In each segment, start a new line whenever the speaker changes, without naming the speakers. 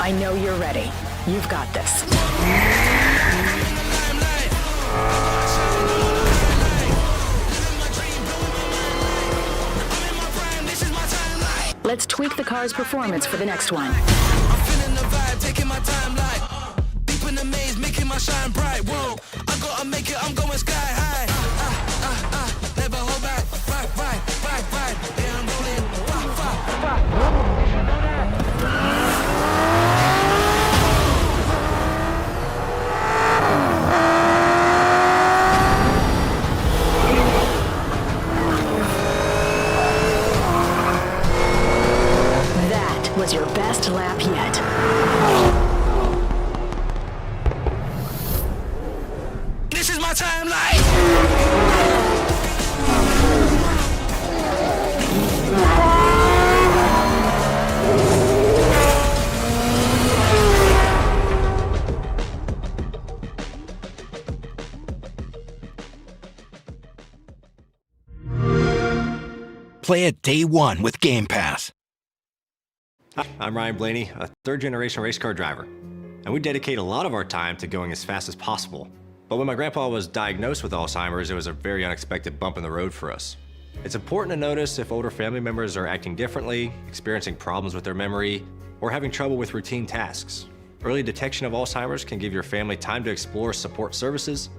I know you're ready. You've got this. Let's tweak the car's performance for the next one.
I'm feeling the vibe, taking my time like deep in the maze, making my shine bright. Whoa, I gotta make it, I'm going sky high. Never hold back, right. Yeah, I'm rolling.
That was your best lap yet.
This is my timeline.
Play it day one with Game Pass.
Hi, I'm Ryan Blaney, a third-generation race car driver, and we dedicate a lot of our time to going as fast as possible. But when my grandpa was diagnosed with Alzheimer's, it was a very unexpected bump in the road for us. It's important to notice if older family members are acting differently, experiencing problems with their memory, or having trouble with routine tasks. Early detection of Alzheimer's can give your family time to explore support services,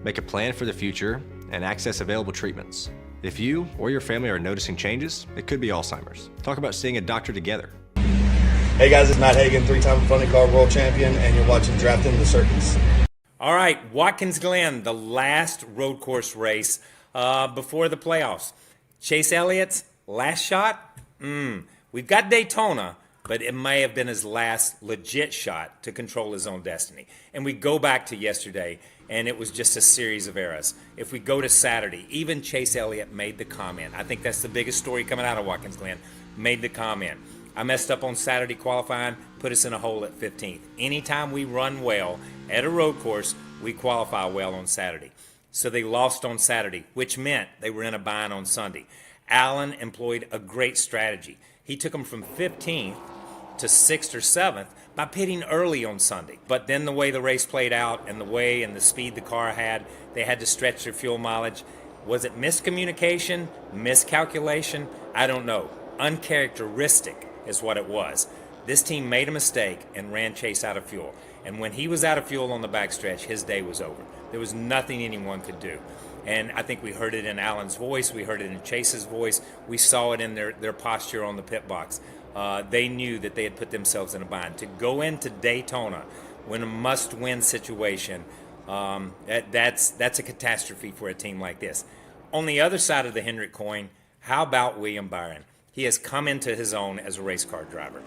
make a plan for the future, and access available treatments. If you or your family are noticing changes, it could be Alzheimer's. Talk about seeing a doctor together.
Hey guys, it's Matt Hagan, three-time Funny Car World Champion, and you're watching Drafting the Circus.
All right, Watkins Glen, the last road course race before the playoffs. Chase Elliott's last shot? We've got Daytona, but it may have been his last legit shot to control his own destiny. And we go back to yesterday, and it was just a series of errors. If we go to Saturday, even Chase Elliott made the comment. I think that's the biggest story coming out of Watkins Glen. Made the comment. I messed up on Saturday qualifying, put us in a hole at 15th. Anytime we run well at a road course, we qualify well on Saturday. So they lost on Saturday, which meant they were in a bind on Sunday. Allen employed a great strategy. He took them from 15th to 6th or 7th by pitting early on Sunday. But then the way the race played out and the way and the speed the car had, they had to stretch their fuel mileage. Was it miscommunication, miscalculation? I don't know. Uncharacteristic is what it was. This team made a mistake and ran Chase out of fuel. And when he was out of fuel on the backstretch, his day was over. There was nothing anyone could do. And I think we heard it in Allen's voice. We heard it in Chase's voice. We saw it in their posture on the pit box. They knew that they had put themselves in a bind. To go into Daytona when a must-win situation, that's a catastrophe for a team like this. On the other side of the Hendrick coin, how about William Byron? He has come into his own as a race car driver.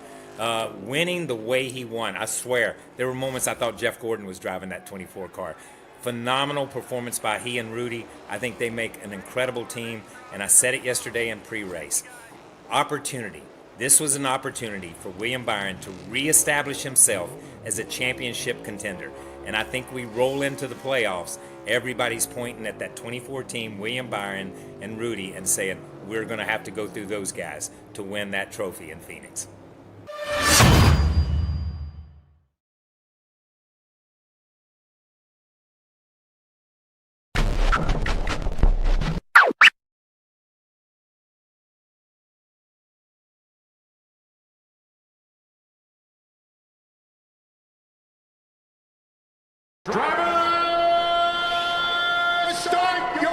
Winning the way he won, I swear, there were moments I thought Jeff Gordon was driving that 24 car. Phenomenal performance by he and Rudy. I think they make an incredible team, and I said it yesterday in pre-race. Opportunity. This was an opportunity for William Byron to reestablish himself as a championship contender. And I think we roll into the playoffs, everybody's pointing at that 24 team, William Byron and Rudy, and saying, we're going to have to go through those guys to win that trophy in Phoenix.
Driver, start your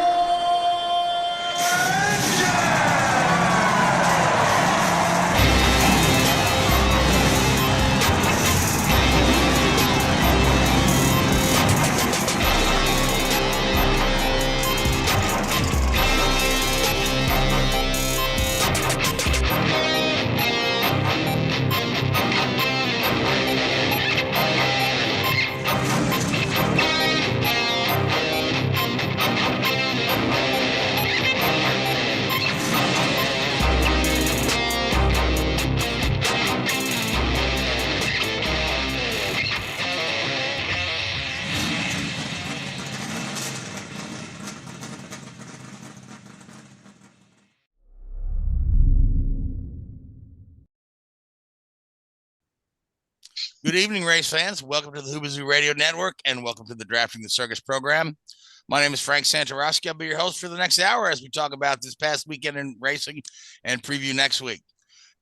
Good evening, race fans. Welcome to the Hoobazoo Radio Network, and welcome to the Drafting the Circus program. My name is Frank Santarosky. I'll be your host for the next hour as we talk about this past weekend in racing and preview next week.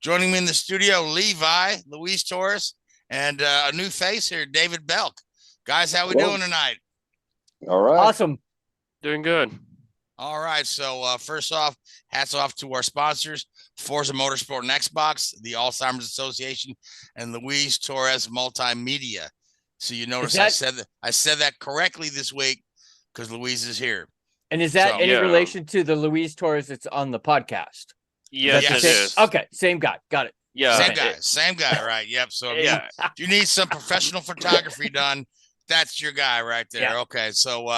Joining me in the studio, Levi, Luis Torres, and a new face here, David Belk. Guys, how we doing tonight?
All right.
Awesome.
Doing good.
All right. So first off, hats off to our sponsors, Forza Motorsport and Xbox, the Alzheimer's Association, and Luis Torres Multimedia. So you notice I said that correctly this week because Luis is here.
And is that any relation to the Luis Torres that's on the podcast?
Yes, it is.
Okay, same guy. Got it.
Yeah.
Same guy, right? Yep. So if you need some professional photography done, that's your guy right there. Yeah. Okay. So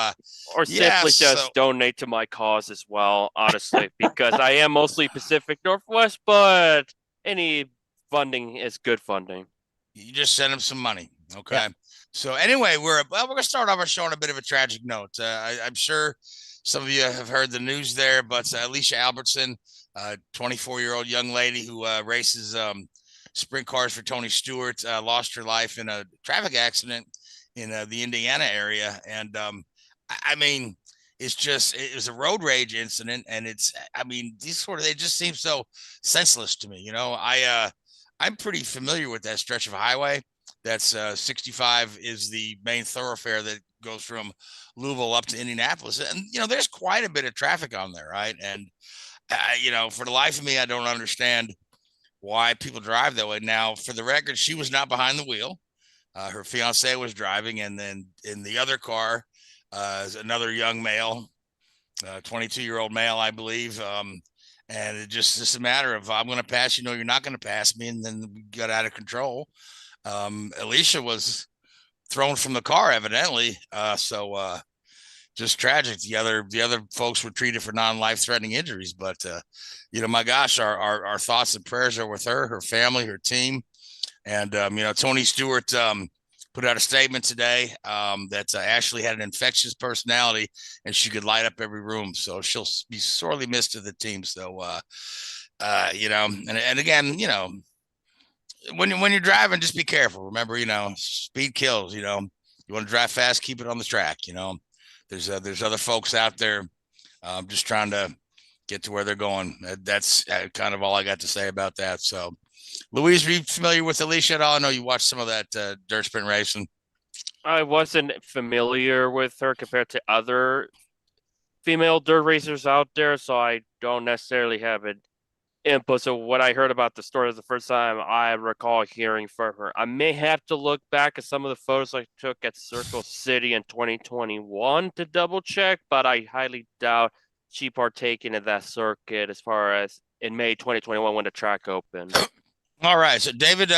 or simply just donate to my cause as well, honestly, because I am mostly Pacific Northwest, but any funding is good funding.
You just send him some money. Okay. Yeah. So anyway, we're gonna start off our show on a bit of a tragic note. I'm sure some of you have heard the news there, but Alicia Albertson, 24-year-old young lady who races sprint cars for Tony Stewart, lost her life in a traffic accident in the Indiana area. And I mean, it was a road rage incident, and they just seem so senseless to me. You know, I'm pretty familiar with that stretch of highway. That's 65 is the main thoroughfare that goes from Louisville up to Indianapolis. And, you know, there's quite a bit of traffic on there, right? And, for the life of me, I don't understand why people drive that way. Now, for the record, she was not behind the wheel. Her fiance was driving, and then in the other car is another young male, 22-year-old male, I believe. And it's just a matter of, I'm going to pass you, no, you're not going to pass me. And then we got out of control. Alicia was thrown from the car, evidently. So just tragic. The other folks were treated for non-life-threatening injuries. But, my gosh, our thoughts and prayers are with her family, her team. And, Tony Stewart put out a statement today that Ashlea had an infectious personality and she could light up every room. So she'll be sorely missed to the team. So, and again, when you're driving, just be careful. Remember, speed kills. You want to drive fast, keep it on the track. There's other folks out there just trying to get to where they're going. That's kind of all I got to say about that. So, Louise, are you familiar with Alicia at all? I know you watched some of that dirt sprint racing.
I wasn't familiar with her compared to other female dirt racers out there, so I don't necessarily have an input. So what I heard about the story the first time I recall hearing from her, I may have to look back at some of the photos I took at Circle City in 2021 to double check, but I highly doubt she partaking in that circuit as far as in May 2021 when the track opened.
All right, so David,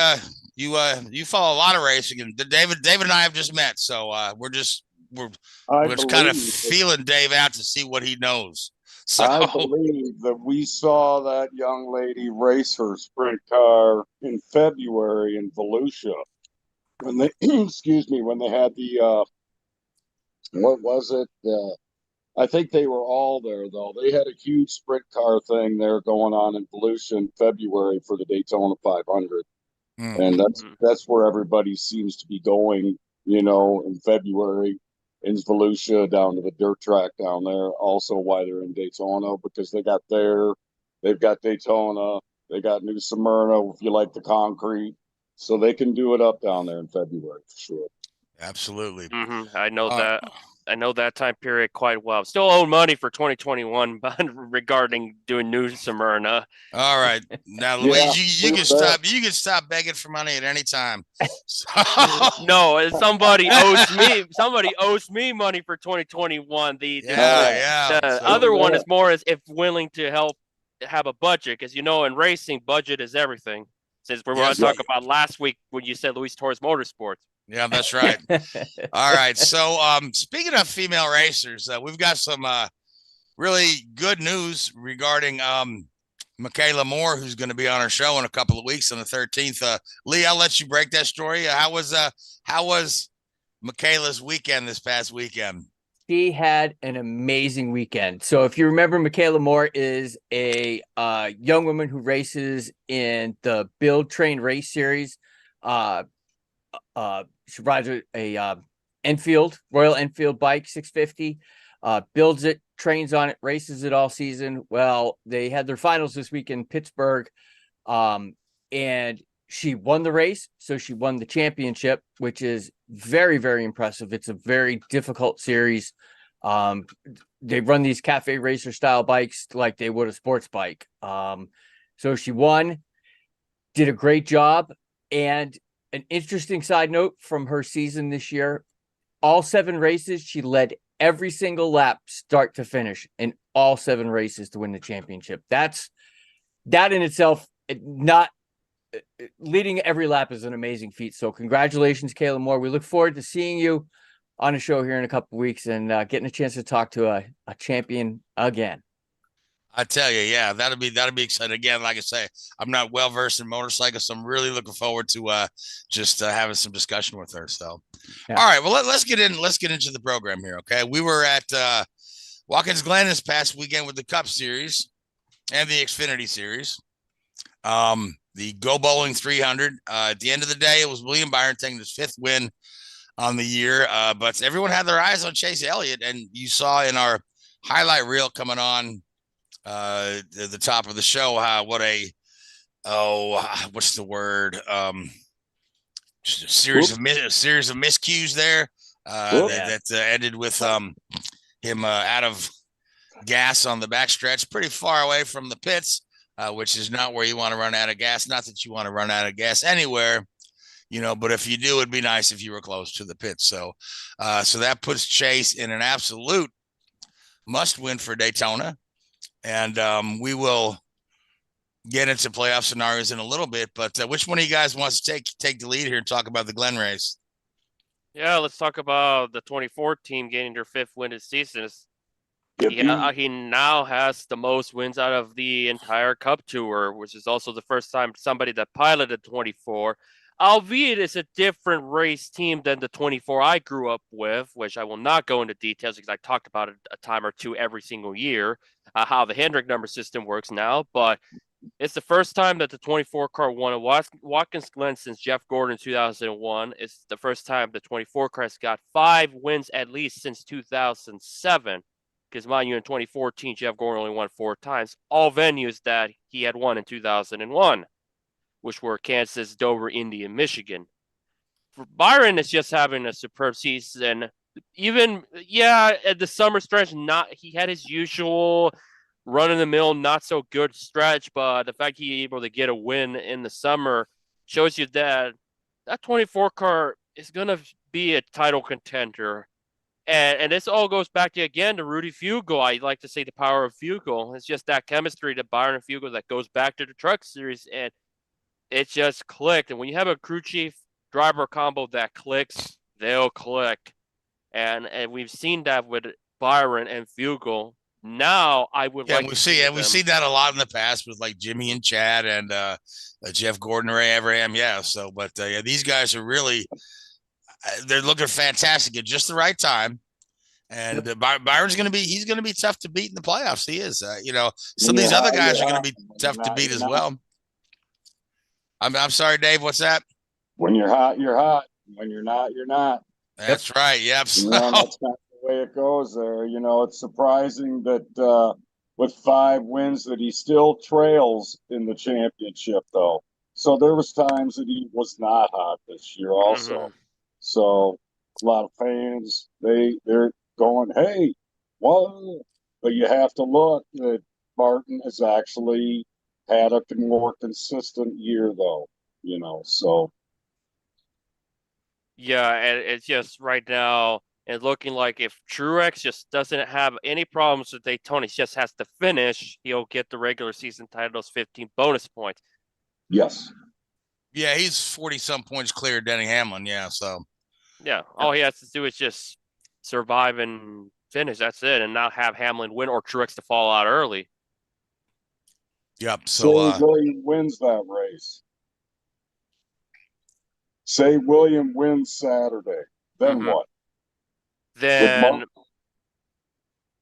you follow a lot of racing, and David and I have just met, so we're just kind of feeling Dave out to see what he knows. So
I believe that we saw that young lady race her sprint car in February in Volusia when they when they had the what was it? I think they were all there, though. They had a huge sprint car thing there going on in Volusia in February for the Daytona 500. And that's where everybody seems to be going, in February. In Volusia, down to the dirt track down there. Also why they're in Daytona, because they've got Daytona, they got New Smyrna, if you like the concrete. So they can do it up down there in February for sure.
Absolutely.
Mm-hmm. I know that. I know that time period quite well. Still owe money for 2021, but regarding doing New Smyrna.
All right, now Louise, you can stop. You can stop begging for money at any time.
No, somebody owes me. Somebody owes me money for 2021. The other one is more as if willing to help have a budget, because in racing, budget is everything. Since we were going to talk about last week when you said Luis Torres Motorsports. Yeah,
that's right. All right. So speaking of female racers, we've got some really good news regarding Michaela Moore, who's going to be on our show in a couple of weeks on the 13th. Lee, I'll let you break that story. How was Michaela's weekend this past weekend?
She had an amazing weekend. So if you remember, Michaela Moore is a young woman who races in the Build Train Race Series. she rides a Royal Enfield bike, 650, builds it, trains on it, races it all season. Well, they had their finals this week in Pittsburgh, and she won the race. So she won the championship, which is very, very impressive. It's a very difficult series. They run these cafe racer style bikes like they would a sports bike. So she won, did a great job. And an interesting side note from her season this year, all 7 races, she led every single lap, start to finish, in all 7 races to win the championship. That in itself, not leading every lap is an amazing feat. So congratulations, Kayla Moore. We look forward to seeing you on a show here in a couple of weeks and getting a chance to talk to a champion again.
I tell you, yeah, that'll be exciting. Again, like I say, I'm not well versed in motorcycles, so I'm really looking forward to just having some discussion with her. So, yeah. All right, well let's get into the program here. Okay, we were at Watkins Glen this past weekend with the Cup Series and the Xfinity Series. The Go Bowling 300. At the end of the day, it was William Byron taking his 5th win on the year, but everyone had their eyes on Chase Elliott, and you saw in our highlight reel coming on the top of the show what's the word, just a series of miscues there that ended with him out of gas on the backstretch, pretty far away from the pits, which is not where you want to run out of gas. Not that you want to run out of gas anywhere, but if you do, it'd be nice if you were close to the pits. So that puts Chase in an absolute must win for Daytona. And we will get into playoff scenarios in a little bit, but which one of you guys wants to take the lead here and talk about the Glen race?
Yeah, let's talk about the 24 team getting their 5th win this season. He now has the most wins out of the entire Cup Tour, which is also the first time somebody that piloted 24, albeit it's a different race team than the 24 I grew up with, which I will not go into details because I talked about it a time or two every single year, how the Hendrick number system works now. But it's the first time that the 24 car won at Watkins Glen since Jeff Gordon 2001. It's the first time the 24 car has got 5 wins at least since 2007. Because mind you, in 2014, Jeff Gordon only won 4 times. All venues that he had won in 2001, which were Kansas, Dover, Indy, and Michigan. For Byron is just having a superb season. Even, at the summer stretch, he had his usual run-in-the-mill, not-so-good stretch, but the fact he able to get a win in the summer shows you that 24 car is going to be a title contender. And this all goes back to Rudy Fugle. I like to say the power of Fugle. It's just that chemistry that Byron and Fugle that goes back to the Truck Series, and it just clicked. And when you have a crew chief driver combo that clicks, they'll click. And we've seen that with Byron and Fugle. Now I would like to see
we've seen that a lot in the past with like Jimmy and Chad and Jeff Gordon, Ray Abraham. Yeah. So, but these guys are really, they're looking fantastic at just the right time. And Byron's going to be tough to beat in the playoffs. He is, some of these other guys are going to be tough to beat as well. I'm sorry, Dave. What's that?
When you're hot, you're hot. When you're not, you're not.
That's right. Yep. So.
That's not the way it goes there. It's surprising that with 5 wins that he still trails in the championship, though. So there was times that he was not hot this year also. Mm-hmm. So a lot of fans, they're going, hey, whoa. But you have to look that Martin has actually had a more consistent year, though, so.
Yeah, and it's just right now, it's looking like if Truex just doesn't have any problems with Daytona, he just has to finish, he'll get the regular season titles, 15 bonus points.
Yes.
Yeah, he's 40-some points clear of Denny Hamlin, so.
Yeah, all he has to do is just survive and finish, that's it, and not have Hamlin win or Truex to fall out early.
Yep, so.
William wins that race. Say William wins Saturday, then what?
Then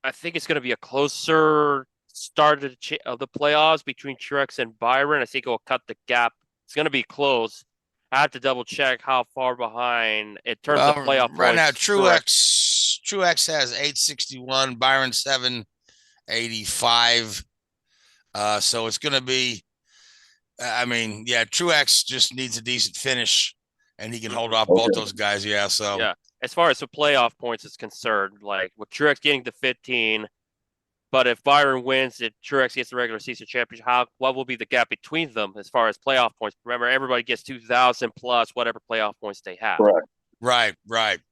I think it's going to be a closer start of the playoffs between Truex and Byron. I think it will cut the gap. It's going to be close. I have to double check how far behind in terms of playoff
right now,
points.
Truex has 861, Byron 785. So it's going to be, I mean, yeah, Truex just needs a decent finish, and he can hold off both those guys. Yeah, so
yeah, as far as the playoff points is concerned, like with Truex getting to 15, but if Byron wins, if Truex gets the regular season championship, what will be the gap between them as far as playoff points? Remember, everybody gets 2,000 plus whatever playoff points they have.
Correct.
right.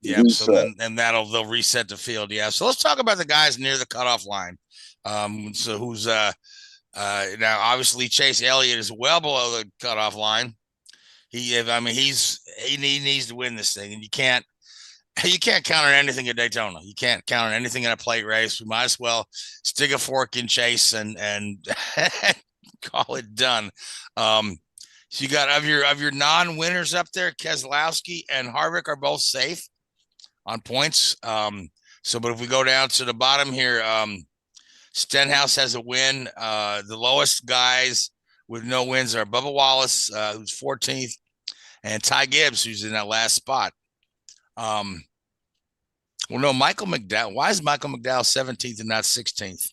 Yeah. So then they'll reset the field. Yeah. So let's talk about the guys near the cutoff line. So who's now obviously Chase Elliott is well below the cutoff line. He needs to win this thing, and you can't count on anything at Daytona. You can't count on anything in a plate race. We might as well stick a fork in Chase and call it done. So you got of your non-winners up there, Keselowski and Harvick are both safe on points. But if we go down to the bottom here, Stenhouse has a win. The lowest guys with no wins are Bubba Wallace, who's 14th, and Ty Gibbs, who's in that last spot. Well, no, Michael McDowell. Why is Michael McDowell 17th and not 16th?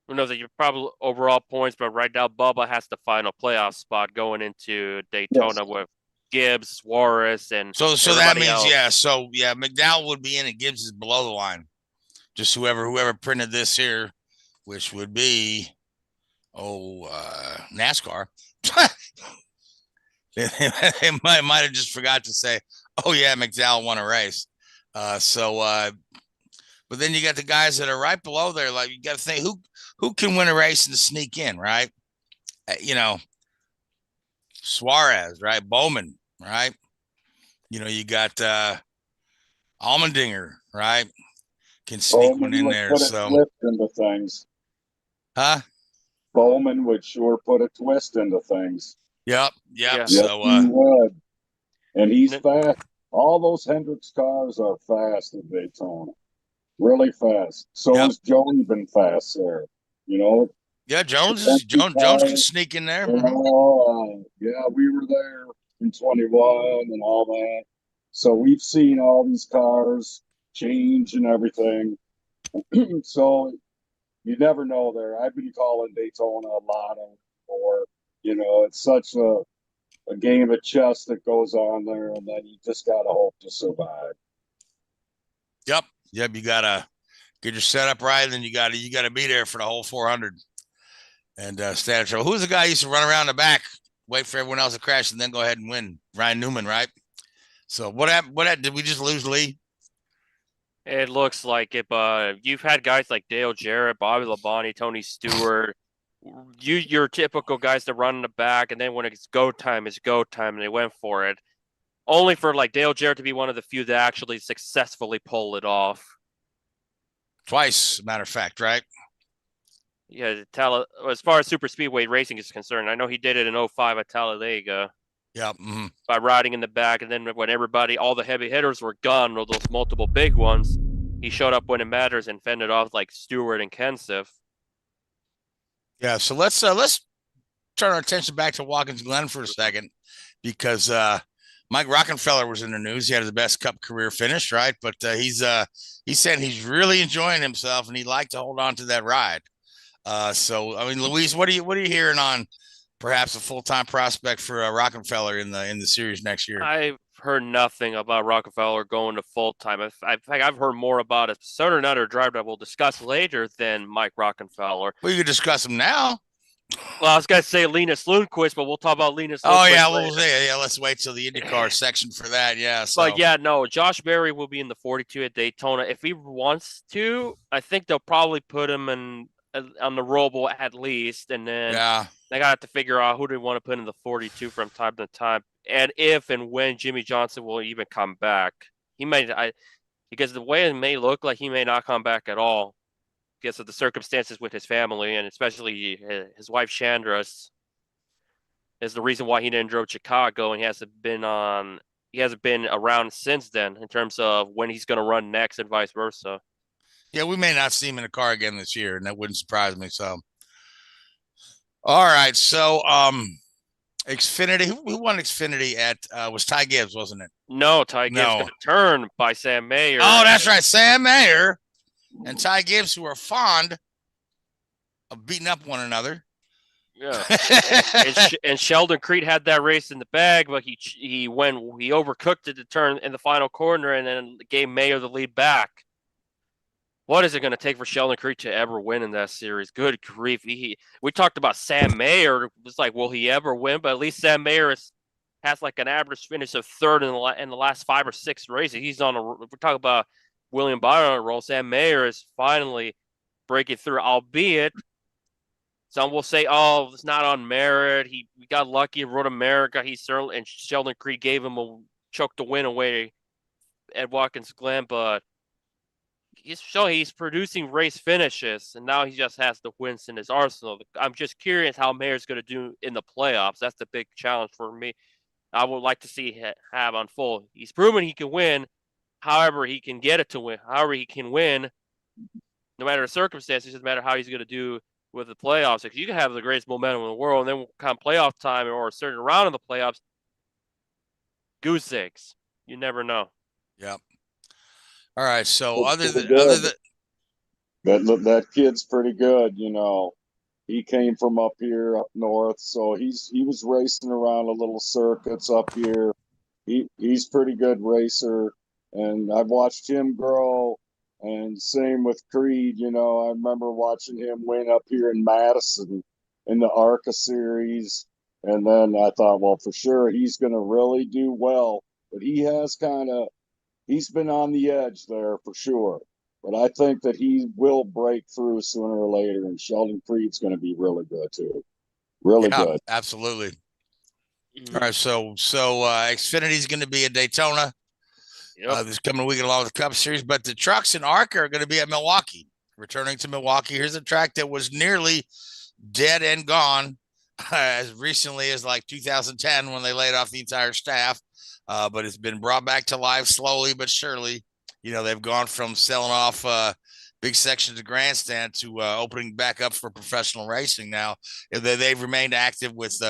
Who knows that you're probably overall points, but right now Bubba has the final playoff spot going into Daytona with Gibbs, Suarez, and
so that means
else.
McDowell would be in and Gibbs is below the line. Just whoever printed this here, which would be NASCAR. They might have just forgot to say, McDowell won a race. But then you got the guys that are right below there. Like, you got to think who can win a race and sneak in, right? Suarez, right? Bowman, right? You got Allmendinger, right? Can sneak one in there. So
twist into things.
Huh?
Bowman would sure put a twist into things.
Yep.
Yeah.
So he would. And he's fast. All those Hendricks cars are fast at Daytona. Really fast. So is Jones been fast there.
Yeah, Jones can sneak in there.
We were there in 21 and all that. So we've seen all these cars change and everything. So you never know there. I've been calling Daytona a lot more. It's such a game of chess that goes on there, and then you just got to hope to survive.
Yep. You gotta get your setup right, and then you gotta be there for the whole 400 and stay out of trouble. Who's the guy who used to run around the back, wait for everyone else to crash, and then go ahead and win? Ryan Newman, right? So what happened? Did we just lose Lee?
It looks like it. You've had guys like Dale Jarrett, Bobby Labonte, Tony Stewart. Your typical guys that run in the back, and then when it's go time, and they went for it. Only for like Dale Jarrett to be one of the few that actually successfully pull it off.
Twice, matter of fact, right?
Yeah, as far as super speedway racing is concerned, I know he did it in 05 at Talladega.
Yep.
By riding in the back, and then when all the heavy hitters were gone, or those multiple big ones, he showed up when it matters and fended off like Stewart and Kenseth.
Yeah, so let's turn our attention back to Watkins Glen for a second, because Mike Rockenfeller was in the news. He had his best Cup career finish, right? But he said he's really enjoying himself, and he'd like to hold on to that ride. So I mean, Louise, what are you hearing on perhaps a full-time prospect for Rockenfeller in the series next year?
I've heard nothing about Rockefeller going to full-time. In fact, I've heard more about a certain another driver that we'll discuss later than Mike Rockefeller.
Well, you could discuss him now.
Well, I was going to say Linus Lundqvist, but we'll talk about Linus Lundqvist.
Oh, yeah, let's wait till the IndyCar section for that, yeah. So.
But, yeah, no, Josh Berry will be in the 42 at Daytona. If he wants to, I think they'll probably put him on the Robo at least, and then they got to figure out who they want to put in the 42 from time to time, and if and when Jimmy Johnson will even come back. He may, because the way it may look like he may not come back at all, because of the circumstances with his family, and especially his wife Chandra is the reason why he didn't drive Chicago, and he hasn't been around since then in terms of when he's going to run next and vice versa.
Yeah, we may not see him in a car again this year, and that wouldn't surprise me. So, all right. So, Xfinity. Who won Xfinity at was Ty Gibbs, wasn't it?
No, Ty Gibbs got turned by Sam Mayer.
Oh, that's right. Sam Mayer and Ty Gibbs, who are fond of beating up one another.
Yeah. and Sheldon Creed had that race in the bag, but he overcooked it to turn in the final corner and then gave Mayer the lead back. What is it going to take for Sheldon Creed to ever win in that series? Good grief. We talked about Sam Mayer. It's like, will he ever win? But at least Sam Mayer has like an average finish of third in the last 5 or 6 races. He's on we're talking about William Byron on a roll. Sam Mayer is finally breaking through, albeit some will say, oh, it's not on merit. He got lucky in Road America. And Sheldon Creed gave him choked the win away at Watkins Glen, but he's producing race finishes, and now he just has the wins in his arsenal. I'm just curious how Mayer's going to do in the playoffs. That's the big challenge for me. I would like to see have unfold. He's proven he can win. However, he can get it to win. However, he can win no matter the circumstances. It doesn't matter how he's going to do with the playoffs. Because you can have the greatest momentum in the world, and then come playoff time or a certain round of the playoffs, goose eggs. You never know.
Yep. All right. So
that kid's pretty good. You know, he came from up here, up north, so he was racing around a little circuits up here. He's pretty good racer, and I've watched him grow. And same with Creed. You know, I remember watching him win up here in Madison in the ARCA series, and then I thought, well, for sure he's going to really do well. But he's been on the edge there for sure. But I think that he will break through sooner or later, and Sheldon Creed's going to be really good too. Really good.
Absolutely. All right, so Xfinity's going to be at Daytona this coming week along with the Cup Series, but the trucks and ARCA are going to be at Milwaukee. Returning to Milwaukee, here's a track that was nearly dead and gone as recently as like 2010 when they laid off the entire staff, but it's been brought back to life slowly but surely. You know, they've gone from selling off big sections of grandstand to opening back up for professional racing now. They've remained active with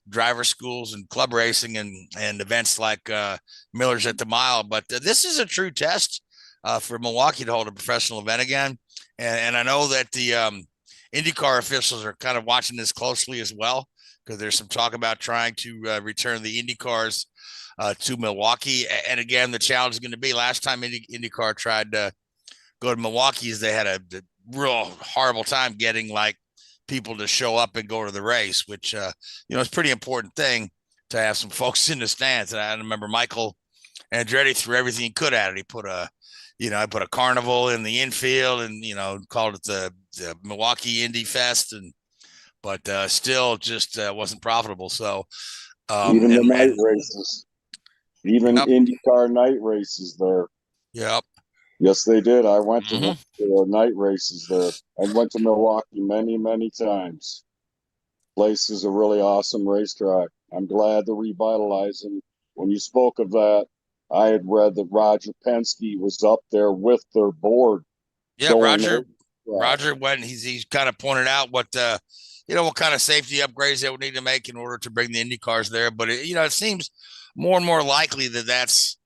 driver schools and club racing and events like Miller's at the Mile. But this is a true test for Milwaukee to hold a professional event again. And I know that the INDYCAR officials are kind of watching this closely as well, because there's some talk about trying to return the INDYCARs to Milwaukee. And again, the challenge is going to be, last time INDYCAR tried to go to Milwaukee, they had a real horrible time getting like people to show up and go to the race, which, it's a pretty important thing to have some folks in the stands. And I remember Michael Andretti threw everything he could at it. He put a carnival in the infield and, called it the Milwaukee Indy Fest. But still just wasn't profitable. So
even the night races, even INDYCAR night races there.
Yep.
Yes, they did. I went to the night races there. I went to Milwaukee many, many times. Place is a really awesome racetrack. I'm glad they're revitalizing. When you spoke of that, I had read that Roger Penske was up there with their board.
Yeah, Roger went. He's kind of pointed out what kind of safety upgrades they would need to make in order to bring the Indy cars there. But it seems more and more likely that that's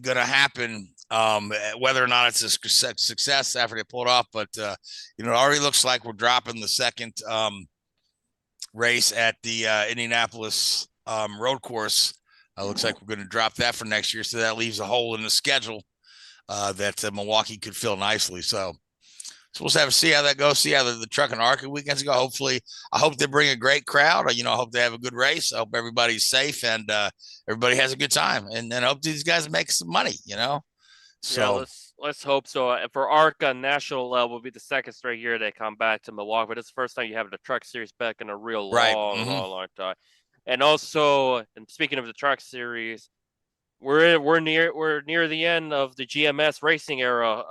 going to happen. Whether or not it's a success after they pull it off, but it already looks like we're dropping the second race at the Indianapolis road course. Looks like we're going to drop that for next year, so that leaves a hole in the schedule that Milwaukee could fill nicely. So we'll have to see how that goes. See how the truck and ARCA weekends go. Hopefully, I hope they bring a great crowd. I hope they have a good race. I hope everybody's safe and everybody has a good time. And I hope these guys make some money. So
let's hope so. For ARCA national level, will be the second straight year they come back to Milwaukee, but it's the first time you have the truck series back in a real long time. And also, and speaking of the truck series, we're near the end of the GMS racing era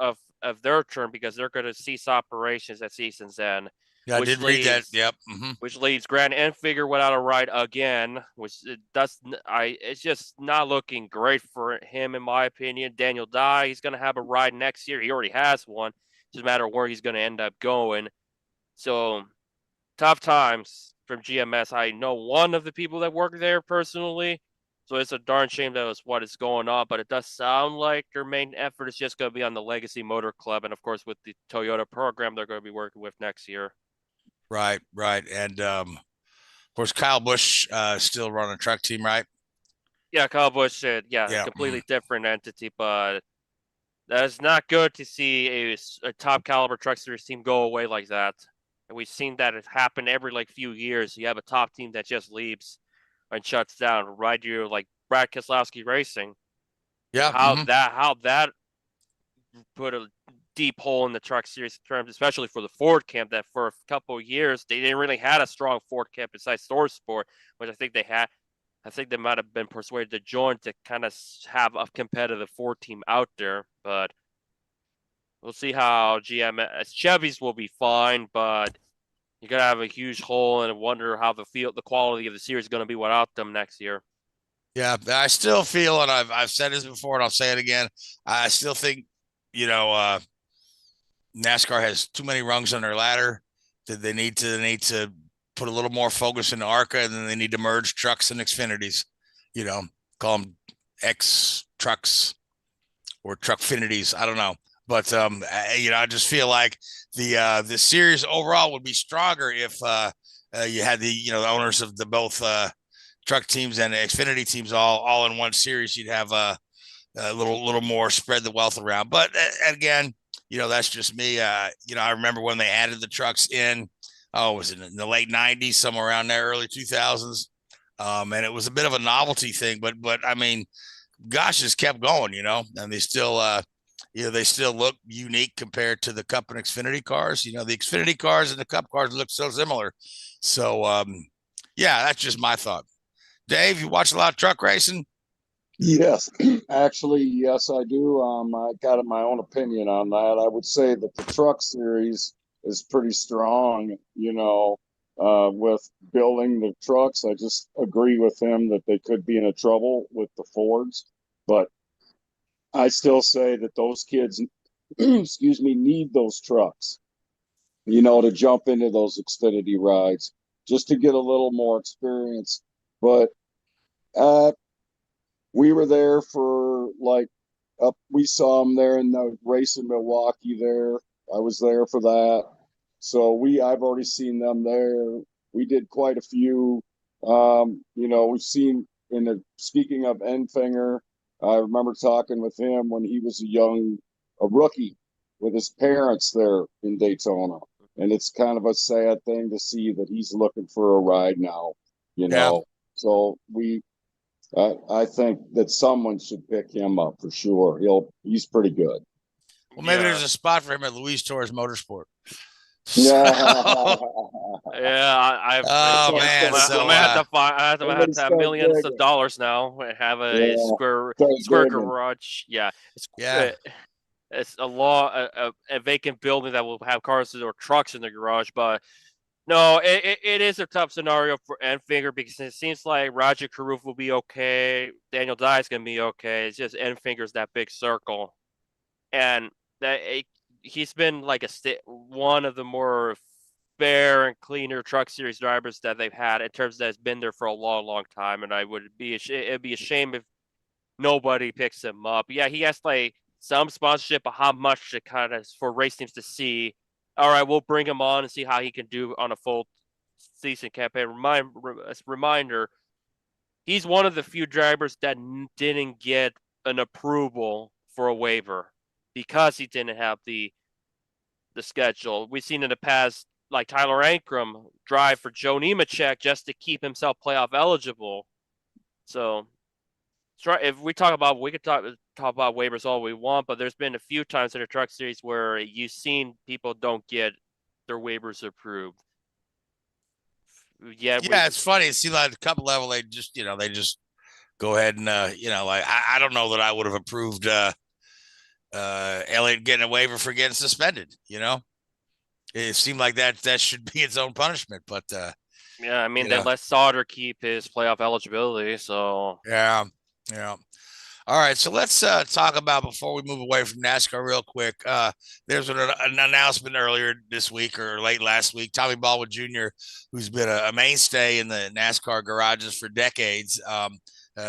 of their term, because they're going to cease operations at season's end.
Yeah, I did read that. Yep.
Which leaves Grant Enfinger without a ride again, it's just not looking great for him, in my opinion. Daniel Dye, he's going to have a ride next year. He already has one. It's just a matter of where he's going to end up going. So, tough times from GMS. I know one of the people that work there personally, so it's a darn shame that was what is going on. But it does sound like their main effort is just going to be on the Legacy Motor Club, and of course with the Toyota program they're going to be working with next year.
Right. And of course, Kyle Busch still running a truck team, right?
Yeah, Kyle Busch said, a completely different entity, but that is not good to see a top caliber truck series team go away like that. And we've seen that it happen every few years. You have a top team that just leaves and shuts down. Right here, like Brad Keselowski Racing.
Yeah.
How that put a deep hole in the truck series terms, especially for the Ford camp, that for a couple of years they didn't really had a strong Ford camp besides Store Sport, which I think they had. I think they might have been persuaded to join to kind of have a competitive Ford team out there, but we'll see how Chevys will be fine, but you're going to have a huge hole and wonder how the quality of the series is going to be without them next year.
Yeah, I still feel, and I've said this before and I'll say it again, I still think, NASCAR has too many rungs on their ladder. That they need to put a little more focus into ARCA, and then they need to merge trucks and Xfinities, call them X trucks or Truckfinities. I don't know. But, I just feel like the series overall would be stronger if you had the owners of the both truck teams and the Xfinity teams all in one series. You'd have a little more spread the wealth around. But again, that's just me. I remember when they added the trucks in, was it in the late 90s, somewhere around there, early 2000s. And it was a bit of a novelty thing, but I mean, gosh, just kept going, and they still, they still look unique compared to the Cup and Xfinity cars. The Xfinity cars and the Cup cars look so similar. So, that's just my thought. Dave, you watch a lot of truck racing?
Yes, actually, yes, I do. I got my own opinion on that. I would say that the truck series is pretty strong, with building the trucks. I just agree with him that they could be in a trouble with the Fords, but I still say that those kids, need those trucks, to jump into those Xfinity rides just to get a little more experience. But we were there for we saw them there in the race in Milwaukee there. I was there for that. So I've already seen them there. We did quite a few. We've seen speaking of Enfinger, I remember talking with him when he was a rookie with his parents there in Daytona. And it's kind of a sad thing to see that he's looking for a ride now, So I think that someone should pick him up for sure. He's pretty good.
Well, maybe there's a spot for him at Luis Torres Motorsport.
Yeah.
I'm gonna have to have millions of dollars now and have a square garage. It's a vacant building that will have cars or trucks in the garage. But no, it is a tough scenario for Enfinger because it seems like Roger Carruth will be okay, Daniel Dye's gonna be okay. It's just Enfinger's that big circle, and he's been like one of the more fair and cleaner truck series drivers that they've had in terms that's been there for a long, long time. And it'd be a shame if nobody picks him up. Yeah, he has some sponsorship, but how much to kind of for race teams to see. All right, we'll bring him on and see how he can do on a full season campaign. Reminder, he's one of the few drivers that didn't get an approval for a waiver because he didn't have the schedule. We've seen in the past, like Tyler Ankrum drive for Joe Nemechek just to keep himself playoff eligible. So, if we talk about, we could talk about waivers all we want, but there's been a few times in the truck series where you've seen people don't get their waivers approved. Yeah,
it's funny. It seems like at the Cup level, they just go ahead and I don't know that I would have approved Elliott getting a waiver for getting suspended. It seemed like that should be its own punishment, but
yeah, I mean, they let Sauter keep his playoff eligibility, so
yeah. All right, so let's talk about, before we move away from NASCAR real quick. There's an announcement earlier this week or late last week. Tommy Baldwin Jr., who's been a mainstay in the NASCAR garages for decades.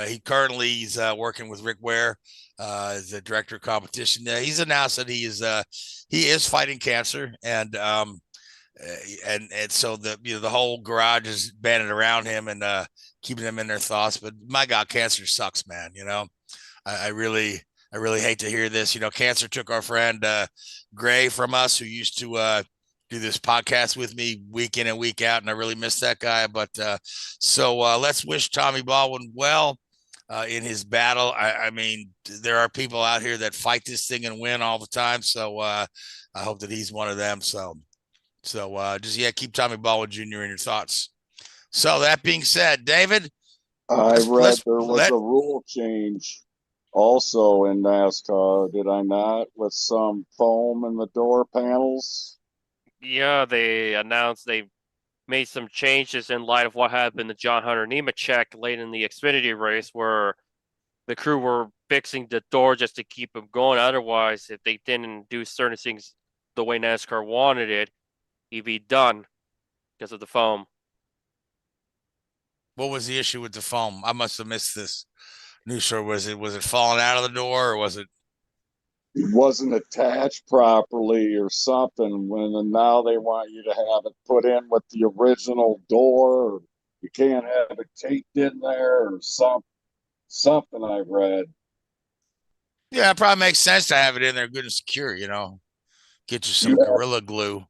He currently is working with Rick Ware as the director of competition. He's announced that he is fighting cancer, and so the whole garage is banded around him and keeping them in their thoughts. But my God, cancer sucks, man. I really hate to hear this. Cancer took our friend Gray from us, who used to do this podcast with me week in and week out, and I really miss that guy. But so let's wish Tommy Baldwin well in his battle. I mean, there are people out here that fight this thing and win all the time. So I hope that he's one of them. So just keep Tommy Baldwin Jr. in your thoughts. So that being said, David,
I read there was a rule change also in NASCAR, did I not, with some foam in the door panels?
Yeah, they announced they made some changes in light of what happened to John Hunter Nemechek late in the Xfinity race, where the crew were fixing the door just to keep him going. Otherwise, if they didn't do certain things the way NASCAR wanted it, he'd be done because of the foam.
What was the issue with the foam? I must have missed this news story. Was it falling out of the door, or was it?
It wasn't attached properly or something. And now they want you to have it put in with the original door. Or you can't have it taped in there or something I read.
Yeah, it probably makes sense to have it in there good and secure. Get you some Gorilla Glue.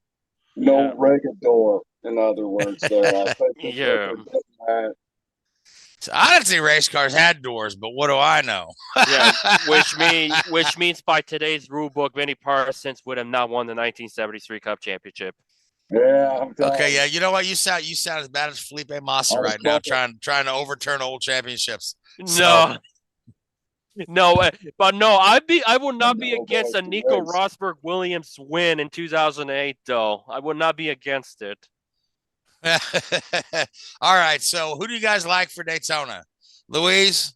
No Regador, in other words. There, I think
yeah.
So I didn't see race cars had doors, but what do I know?
Yeah, which means by today's rule book, Vinnie Parsons would have not won the 1973 Cup Championship.
Yeah.
Okay. Yeah. You know what? You sound as bad as Felipe Massa right now, trying to overturn old championships.
No, but no, I will not be against a Nico Rosberg Williams win in 2008, though. I would not be against it.
All right. So who do you guys like for Daytona? Louise?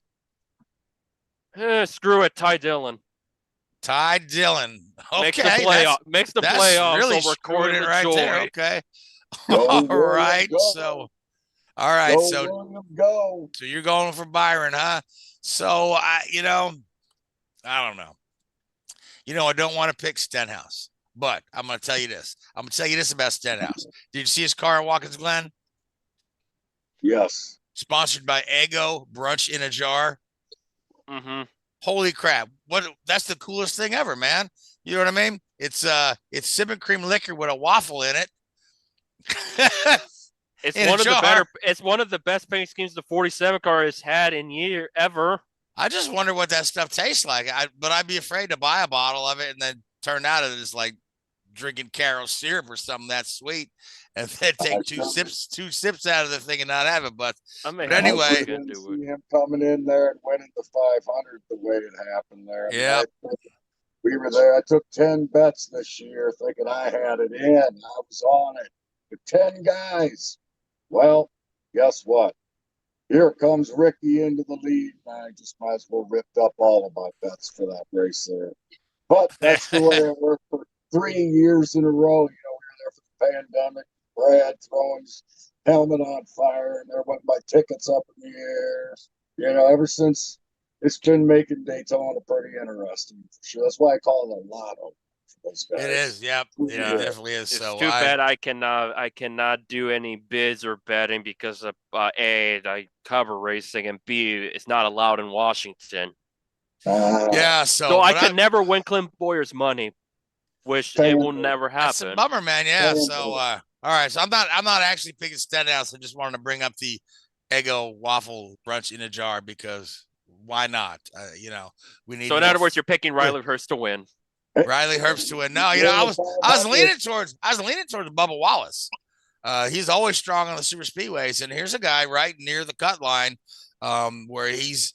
Screw it. Ty Dillon.
Ty Dillon. Okay.
Makes the playoffs
really
over Corey
right
LaJoie.
there. Okay. All right.
Go.
So you're going for Byron, huh? So I don't know. I don't want to pick Stenhouse. But I'm going to tell you this. I'm going to tell you this about Stenhouse. Did you see his car at Watkins Glen?
Yes.
Sponsored by Eggo Brunch in a Jar.
Mm-hmm.
Holy crap. That's the coolest thing ever, man. You know what I mean? It's sipping cream liquor with a waffle in it.
It's one of the best paint schemes the 47 car has had in year ever.
I just wonder what that stuff tastes like. But I'd be afraid to buy a bottle of it and then turn out it is like drinking Carol syrup or something that's sweet, and then take two sips out of the thing and not have it. But anyway,
I didn't see him coming in there and winning the 500 the way it happened there.
Yeah,
we were there. I took 10 bets this year, thinking I had it in. I was on it with 10 guys. Well, guess what? Here comes Ricky into the lead, and I just might as well ripped up all of my bets for that race there. But that's the way it worked for 3 years in a row. We were there for the pandemic. Brad throwing his helmet on fire, and there went my tickets up in the air. Ever since, it's been making Daytona pretty interesting for sure. That's why I call it a lotto for those guys.
It is, yep. Yeah, it definitely is.
It's
so
too bad I cannot do any bids or betting because of A, I cover racing, and B, it's not allowed in Washington. So I could never win Clint Boyer's money, which it will never happen.
That's a bummer, man. Yeah. So all right. So I'm not actually picking Stenhouse. I just wanted to bring up the Eggo waffle brunch in a jar because why not? We need.
So in other words, you're picking Riley Hurst to win.
Riley Hurst to win. No, I was leaning towards Bubba Wallace. He's always strong on the super speedways, and here's a guy right near the cut line, where he's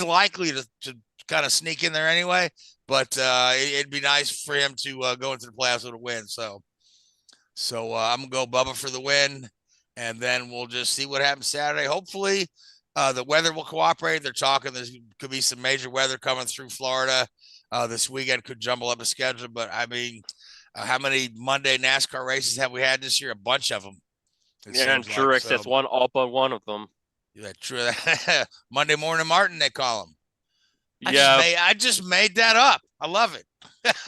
likely to kind of sneak in there anyway, but it'd be nice for him to go into the playoffs with a win. So I'm gonna go Bubba for the win, and then we'll just see what happens Saturday. Hopefully, The weather will cooperate. They're talking there could be some major weather coming through Florida. This weekend could jumble up the schedule, but I mean, how many Monday NASCAR races have we had this year? A bunch of them.
Yeah, and Truex has won all but one of them.
Yeah, true. Monday Morning Martin, they call him. I just made that up. I love it.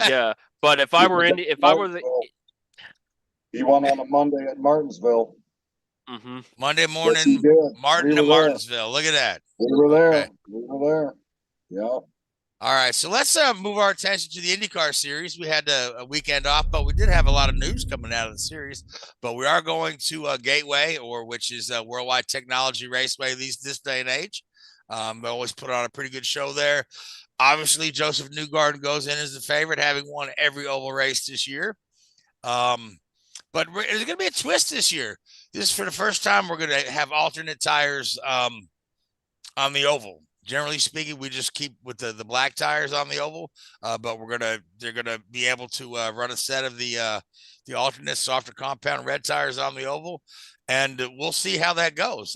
Yeah, but if I were he
won on a Monday at Martinsville.
Mm-hmm.
Monday morning, Martin to Martinsville. Look at that.
We were there. Okay. We were there. Yeah.
All right, so let's move our attention to the INDYCAR series. We had a weekend off, but we did have a lot of news coming out of the series. But we are going to Gateway, which is a Worldwide Technology Raceway, at least this day and age. They always put on a pretty good show there. Obviously, Joseph Newgarden goes in as the favorite, having won every oval race this year. But there's going to be a twist this year. This is for the first time we're going to have alternate tires on the oval. Generally speaking, we just keep with the black tires on the oval, but they're gonna be able to run a set of the alternate softer compound red tires on the oval, and we'll see how that goes.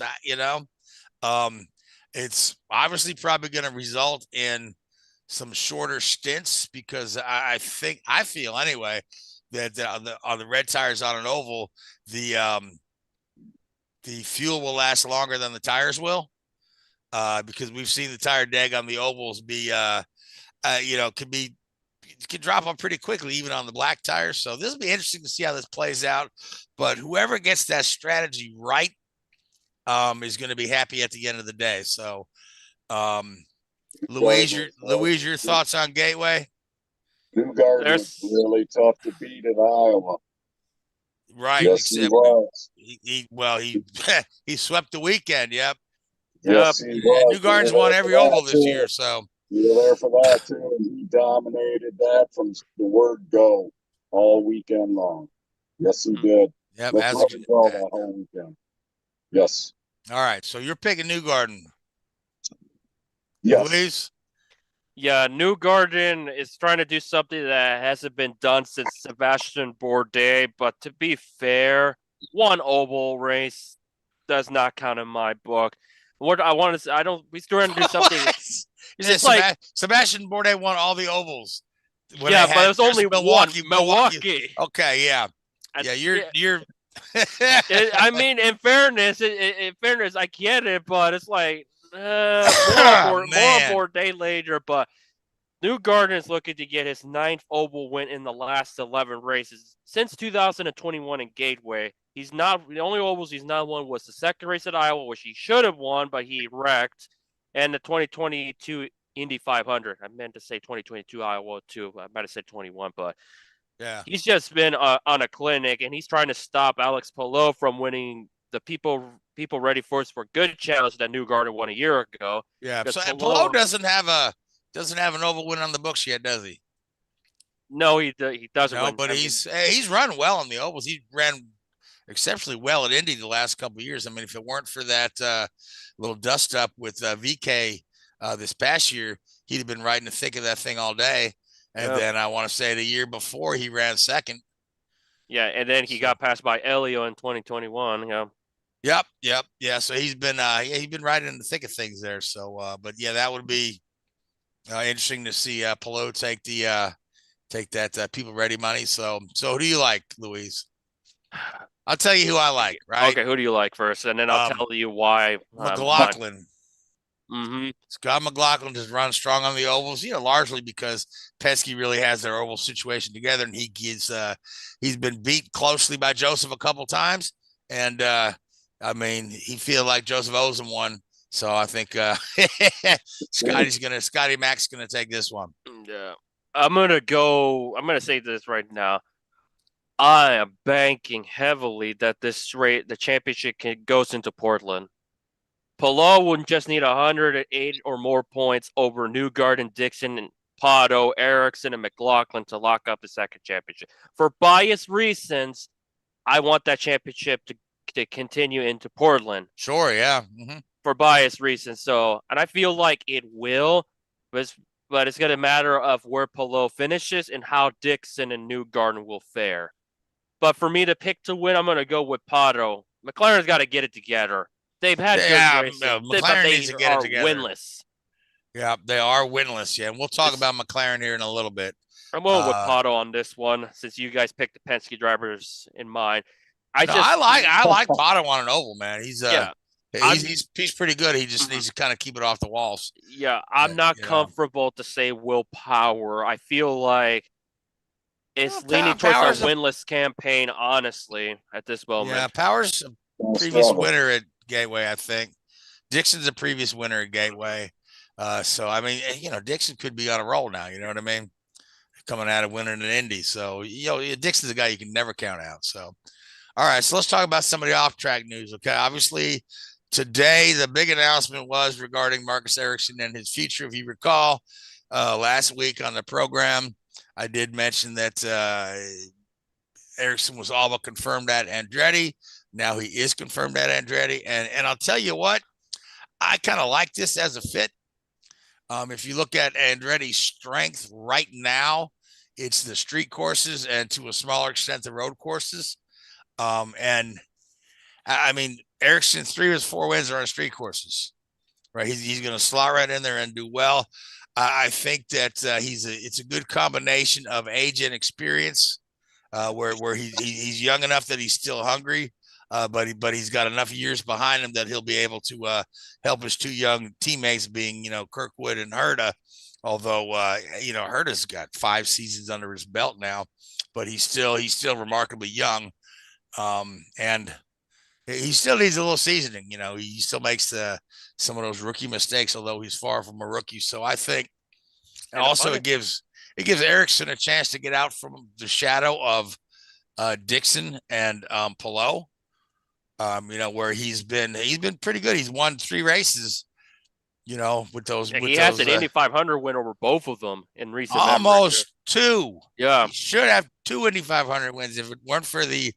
It's obviously probably going to result in some shorter stints because I feel anyway that on the red tires on an oval, the fuel will last longer than the tires will. Because we've seen the tire deg on the ovals be, can drop off pretty quickly, even on the black tires. So this will be interesting to see how this plays out. But whoever gets that strategy right is going to be happy at the end of the day. So, Louise, your thoughts on Gateway?
Newgarden is really tough to beat at Iowa.
Right.
Yes,
except he swept the weekend. Yep.
Yes,
Newgarden's won every oval this year, so
you were there for that too, and he dominated that from the word go all weekend long. Yes, he did.
Yep,
that whole weekend. Yes.
All right, so you're picking Newgarden.
Yes.
Louise?
Yeah, Newgarden is trying to do something that hasn't been done since Sebastian Bourdais, but to be fair, one oval race does not count in my book. What I want to say, he's trying to do something.
It's like Sebastian Bourdais won all the ovals.
Yeah, but it was only Milwaukee.
Okay, yeah. Yeah, you're
I mean, in fairness, I get it, but it's like more Bourdais later, but Newgarden is looking to get his 9th oval win in the last 11 races. Since 2021 in Gateway, he's not the only ovals he's not won was the second race at Iowa, which he should have won, but he wrecked, and the 2022 Indy 500. I meant to say 2022 Iowa too. I might have said 21, but
yeah,
he's just been on a clinic, and he's trying to stop Alex Palou from winning the People Ready Force for Good challenge that Newgarden won a year ago.
Yeah, so Palou doesn't have an oval win on the books yet, does he?
No, he doesn't.
No, but he's run well on the ovals. He ran exceptionally well at Indy the last couple of years. I mean, if it weren't for that little dust up with VK this past year, he'd have been right in the thick of that thing all day. And then I want to say the year before he ran second.
Yeah, and then he got passed by Elliott in 2021. Yeah.
Yep. Yeah, so he's been right in the thick of things there. So, but yeah, that would be interesting to see Palou take that People Ready money. So who do you like, Louise? I'll tell you who I like, right?
Okay, who do you like first? And then I'll tell you why.
McLaughlin.
Mm-hmm.
Scott McLaughlin just runs strong on the ovals, largely because Penske really has their oval situation together, and he's been beat closely by Joseph a couple times, and I mean, he feels like Joseph owes him one, so I think Scotty Mac's gonna take this one.
Yeah, I'm gonna say this right now. I am banking heavily that the championship goes into Portland. Palou would just need 108 or more points over Newgarden, Dixon, and Pagenaud, Ericsson, and McLaughlin to lock up the second championship. For biased reasons, I want that championship to continue into Portland.
Sure, yeah. Mm-hmm.
For biased reasons. So, and I feel like it will, but it's going to matter of where Palou finishes and how Dixon and Newgarden will fare. But for me to pick to win, I'm going to go with Pagenaud. McLaren's got to get it together. They've had
Yeah,
good races, but
McLaren
they
needs to get it
are
together.
winless.
Yeah, they are winless. Yeah, and we'll talk about McLaren here in a little bit.
I'm going with Pagenaud on this one, since you guys picked the Penske drivers in mind.
I like Pagenaud on an oval, man. He's pretty good. He just needs to kind of keep it off the walls.
Yeah, I'm not comfortable to say willpower. I feel like it's leaning towards a winless campaign, honestly, at this moment.
Yeah, Power's a previous winner at Gateway, I think. Dixon's a previous winner at Gateway. So, I mean, Dixon could be on a roll now. You know what I mean? Coming out of winning an Indy. So, Dixon's a guy you can never count out. So, all right. So, let's talk about some of the off-track news. Okay. Obviously, today, the big announcement was regarding Marcus Ericsson and his future. If you recall, last week on the program, I did mention that Ericsson was all but confirmed at Andretti. Now he is confirmed at Andretti. And I'll tell you what, I kind of like this as a fit. If you look at Andretti's strength right now, it's the street courses and to a smaller extent the road courses. And I mean, Ericsson's 3 of his 4 wins are on street courses, right? He's going to slot right in there and do well. I think that it's a good combination of age and experience, where he's young enough that he's still hungry, but he's got enough years behind him that he'll be able to help his 2 young teammates, being Kirkwood and Herta. Although Herta's got 5 seasons under his belt now, but he's still remarkably young, and he still needs a little seasoning. He still makes some of those rookie mistakes, although he's far from a rookie. So I think, and also it gives Ericsson a chance to get out from the shadow of Dixon and Palou. Where he's been pretty good. He's won 3 races. With those.
Yeah, he has an Indy 500 win over both of them in recent.
Almost 2.
Yeah,
he should have 2 Indy 500 wins if it weren't for the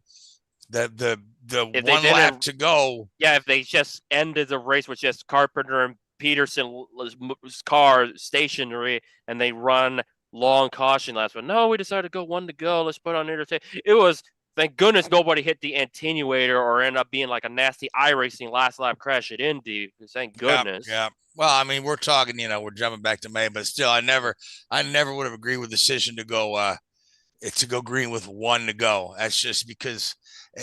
if
one lap to go.
Yeah, if they just ended the race with just Carpenter and Peterson's car stationary and they run long caution laps, but no, we decided to go 1 to go. Let's put on entertainment. It was, thank goodness nobody hit the attenuator or end up being like a nasty iRacing last lap crash at Indy. Thank goodness.
Yeah. Well, I mean, we're talking, we're jumping back to May, but still, I never would have agreed with the decision to go green with 1 to go. That's just because,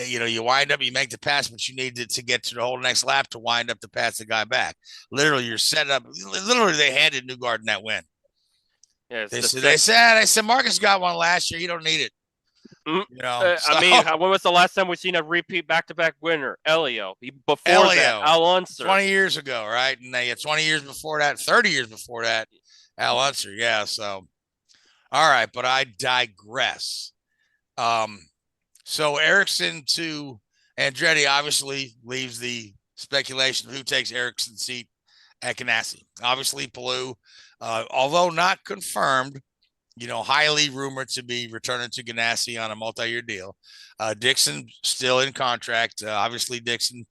you wind up, you make the pass, but you need to get to the whole next lap to wind up to pass the guy back. Literally, you're set up. Literally, they handed Newgarden that win.
Yeah,
they said Marcus got 1 last year. You don't need it.
I mean, when was the last time we've seen a repeat back-to-back winner? Elliott. Before that, Al Unser.
20 years ago, right? And they had 20 years before that, 30 years before that, Al Unser. Yeah, so. All right, but I digress. So Ericsson to Andretti obviously leaves the speculation of who takes Ericsson's seat at Ganassi. Obviously, Palou, although not confirmed, highly rumored to be returning to Ganassi on a multi-year deal. Dixon still in contract. Obviously, Dixon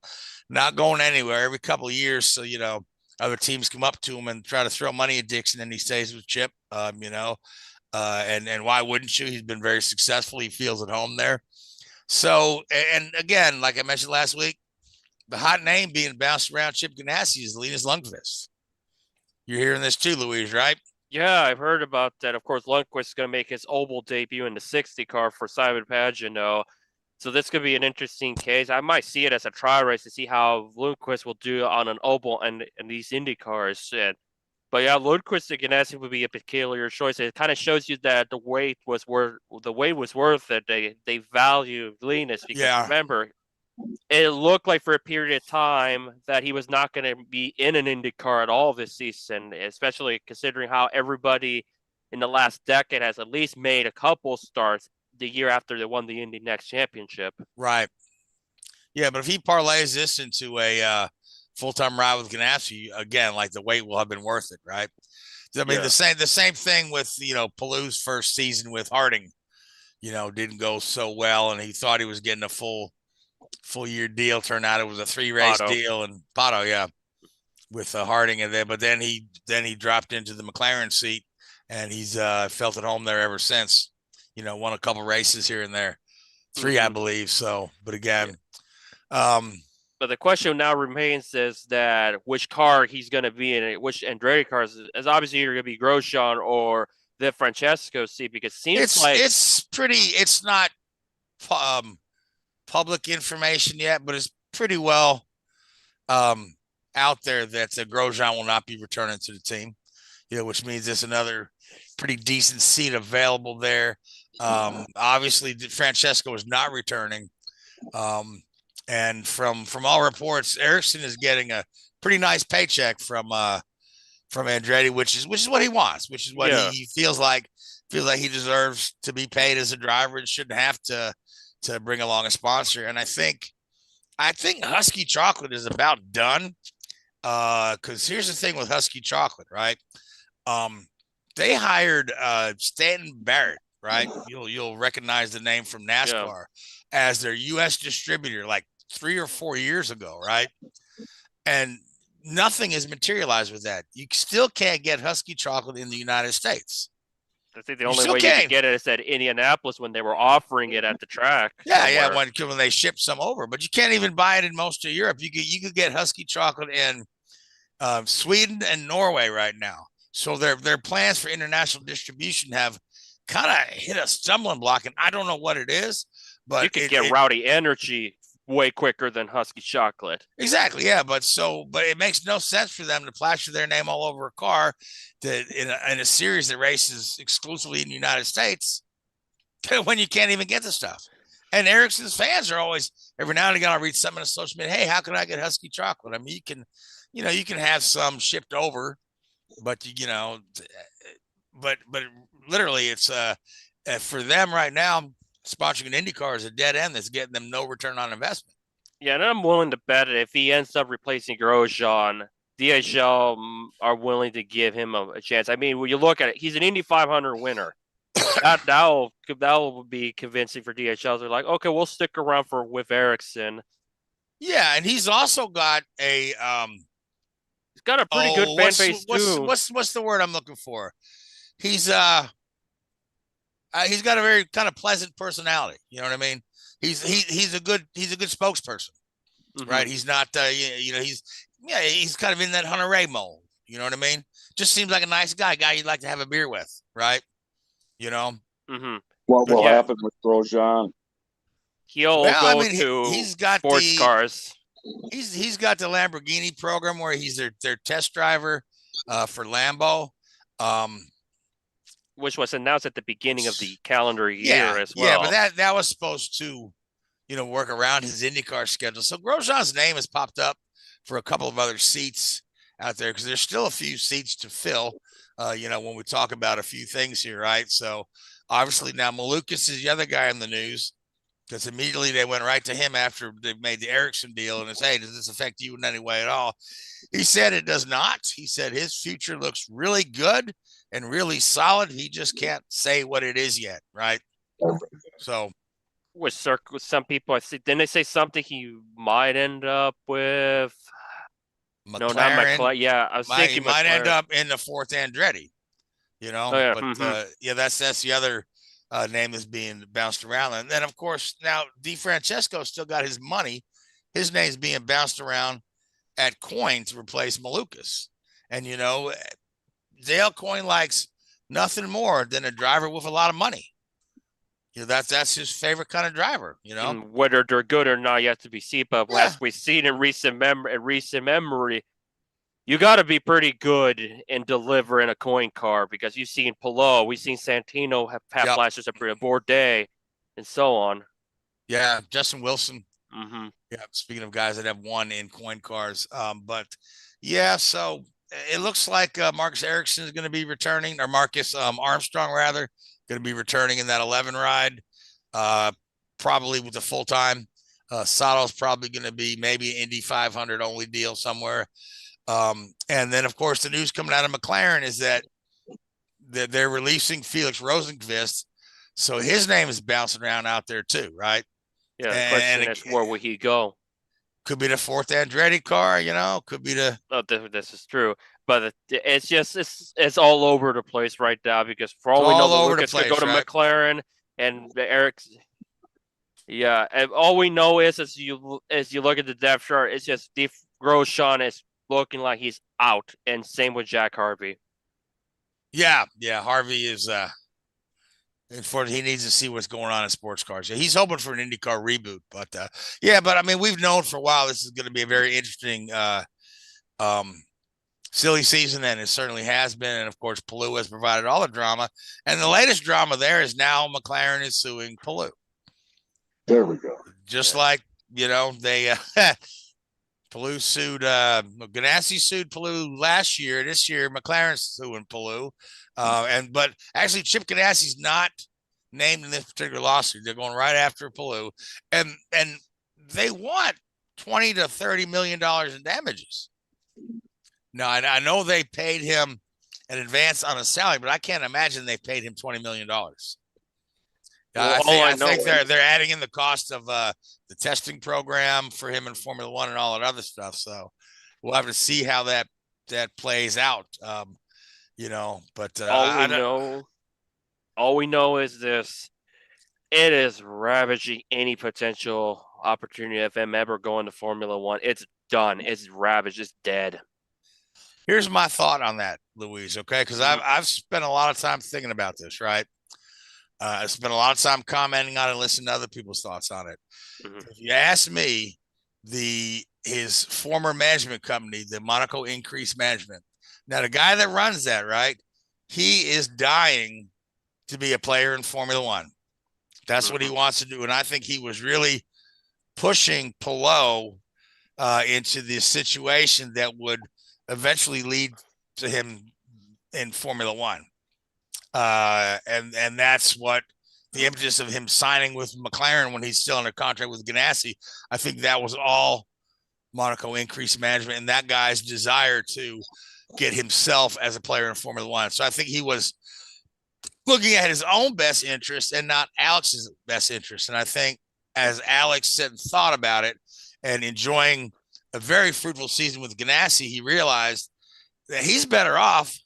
not going anywhere every couple of years. So, other teams come up to him and try to throw money at Dixon, and he stays with Chip, and why wouldn't you? He's been very successful. He feels at home there. So, and again, like I mentioned last week, the hot name being bounced around Chip Ganassi is Linus Lundqvist. You're hearing this too, Louise, right?
Yeah, I've heard about that. Of course, Lundqvist is going to make his oval debut in the 60 car for Simon Pagenaud. So this could be an interesting case. I might see it as a trial race to see how Lundqvist will do on an oval and these Indy cars. But yeah, Lundqvist to Ganassi would be a peculiar choice. It kind of shows you that the wait was worth it. They value Linus because remember, it looked like for a period of time that he was not going to be in an IndyCar at all this season, especially considering how everybody in the last decade has at least made a couple starts the year after they won the Indy Next Championship.
Right. Yeah, but if he parlays this into a full-time ride with Ganassi, again, like the wait will have been worth it, right? I mean, the same thing with, Palou's first season with Harding, didn't go so well, and he thought he was getting a full year deal. Turned out it was a 3-race deal, and Pagenaud, with Harding, and but then he dropped into the McLaren seat, and he's felt at home there ever since. Won a couple races here and there, 3, I believe. So, but again,
But the question now remains is that which car he's going to be in, which Andretti cars is obviously either going to be Grosjean or the Francesco seat, because it seems
it's not public information yet, but it's pretty well out there that Grosjean will not be returning to the team, which means there's another pretty decent seat available there. Obviously, Francesco is not returning. And from all reports, Ericsson is getting a pretty nice paycheck from Andretti, which is what he wants, which is what he feels like he deserves to be paid as a driver and shouldn't have to bring along a sponsor. And I think Husky Chocolate is about done. Because here's the thing with Husky Chocolate, right? They hired Stanton Barrett, right? You'll recognize the name from NASCAR as their U.S. distributor like 3 or 4 years ago, right? And nothing has materialized with that. You still can't get Husky Chocolate in the United States.
I think the only way you could get it is at Indianapolis when they were offering it at the track.
Yeah, when they shipped some over, but you can't even buy it in most of Europe. You could get Husky Chocolate in Sweden and Norway right now. So their plans for international distribution have kind of hit a stumbling block, and I don't know what it is. But
you can get Rowdy Energy way quicker than Husky Chocolate.
Exactly, yeah. But it makes no sense for them to plaster their name all over a car in a series that races exclusively in the United States when you can't even get the stuff. And Ericsson's fans are always, every now and again, I'll read something on social media. Hey, how can I get Husky Chocolate? I mean, you can have some shipped over, but but literally it's for them right now, sponsoring an IndyCar is a dead end that's getting them no return on investment.
Yeah, and I'm willing to bet if he ends up replacing Grosjean, DHL are willing to give him a chance. I mean, when you look at it, he's an Indy 500 winner. That will be convincing for DHL. They're like, okay, we'll stick around with Ericsson.
Yeah, and he's also got
he's got a pretty good fan base too.
What's the word I'm looking for? He's got a very kind of pleasant personality. You know what I mean? He's a good spokesperson, right? He's not he's kind of in that Hunter Ray mold. You know what I mean? Just seems like a nice guy you'd like to have a beer with, right? You know.
What will happen with Grosjean?
He'll go to
he's got
sports cars.
He's got the Lamborghini program where he's their test driver for Lambo.
Which was announced at the beginning of the calendar year as well.
Yeah, but that was supposed to, work around his IndyCar schedule. So Grosjean's name has popped up for a couple of other seats out there because there's still a few seats to fill, when we talk about a few things here, right? So obviously now Milwaukee is the other guy in the news because immediately they went right to him after they made the Ericsson deal and said, hey, does this affect you in any way at all? He said it does not. He said his future looks really good and really solid. He just can't say what it is yet, right? So
with some people, I see. Didn't they say something he might end up with?
McLaren.
No, not McLaren. Yeah, I was thinking
he might end up in the fourth Andretti. But that's the other name that's being bounced around. And then of course now DeFrancesco still got his money. His name's being bounced around at Coyne to replace Malukas. And Dale Coyne likes nothing more than a driver with a lot of money. That's his favorite kind of driver.
And whether they're good or not yet to be seen. But as we've seen in recent memory, you got to be pretty good in delivering a Coyne car because you've seen Palou, we've seen Santino have flashes at Bourdais, and so on.
Yeah, Justin Wilson.
Mm-hmm.
Yeah, speaking of guys that have won in Coyne cars, so it looks like Marcus Ericsson is going to be returning, or Marcus Armstrong rather, going to be returning in that 11 ride, probably with a full time. Sato's probably going to be maybe an Indy 500 only deal somewhere. And then of course the news coming out of McLaren is that they're releasing Felix Rosenqvist, so his name is bouncing around out there too, right?
Yeah, the question is where will he go?
Could be the fourth Andretti car, could be the.
Oh, this is true, but it's all over the place right now because for all we know, Lucas could go to McLaren and Ericsson. Yeah, and all we know is as you look at the depth chart, it's just Steve Grosjean is looking like he's out, and same with Jack Harvey.
Yeah, Harvey is he needs to see what's going on in sports cars. Yeah, he's hoping for an IndyCar reboot, but but I mean, we've known for a while this is going to be a very interesting silly season, and it certainly has been. And of course, Palou has provided all the drama, and the latest drama there is now McLaren is suing Palou.
There we go.
Just like, they Palou sued Ganassi sued Palou last year. This year McLaren's suing Palou. But actually Chip Ganassi's not named in this particular lawsuit. They're going right after Palou. And they want $20 to $30 million in damages. Now, I know they paid him an advance on a salary, but I can't imagine they paid him $20 million. I think they're adding in the cost of the testing program for him in Formula One and all that other stuff. So we'll have to see how that plays out. But
all we know is this: it is ravaging any potential opportunity of him ever going to Formula One. It's done. It's ravaged. It's dead.
Here's my thought on that, Louise. Okay, because I've spent a lot of time thinking about this. Right. I spent a lot of time commenting on it and listening to other people's thoughts on it. Mm-hmm. If you ask me, his former management company, the Monaco Increase Management. Now, the guy that runs that, right, he is dying to be a player in Formula One. That's what he wants to do. And I think he was really pushing Palou into this situation that would eventually lead to him in Formula One. And that's what the impetus of him signing with McLaren when he's still under contract with Ganassi. I think that was all Monaco Increase Management and that guy's desire to get himself as a player in Formula One. So I think he was looking at his own best interest and not Alex's best interest. And I think as Alex said and thought about it and enjoying a very fruitful season with Ganassi, he realized that he's better off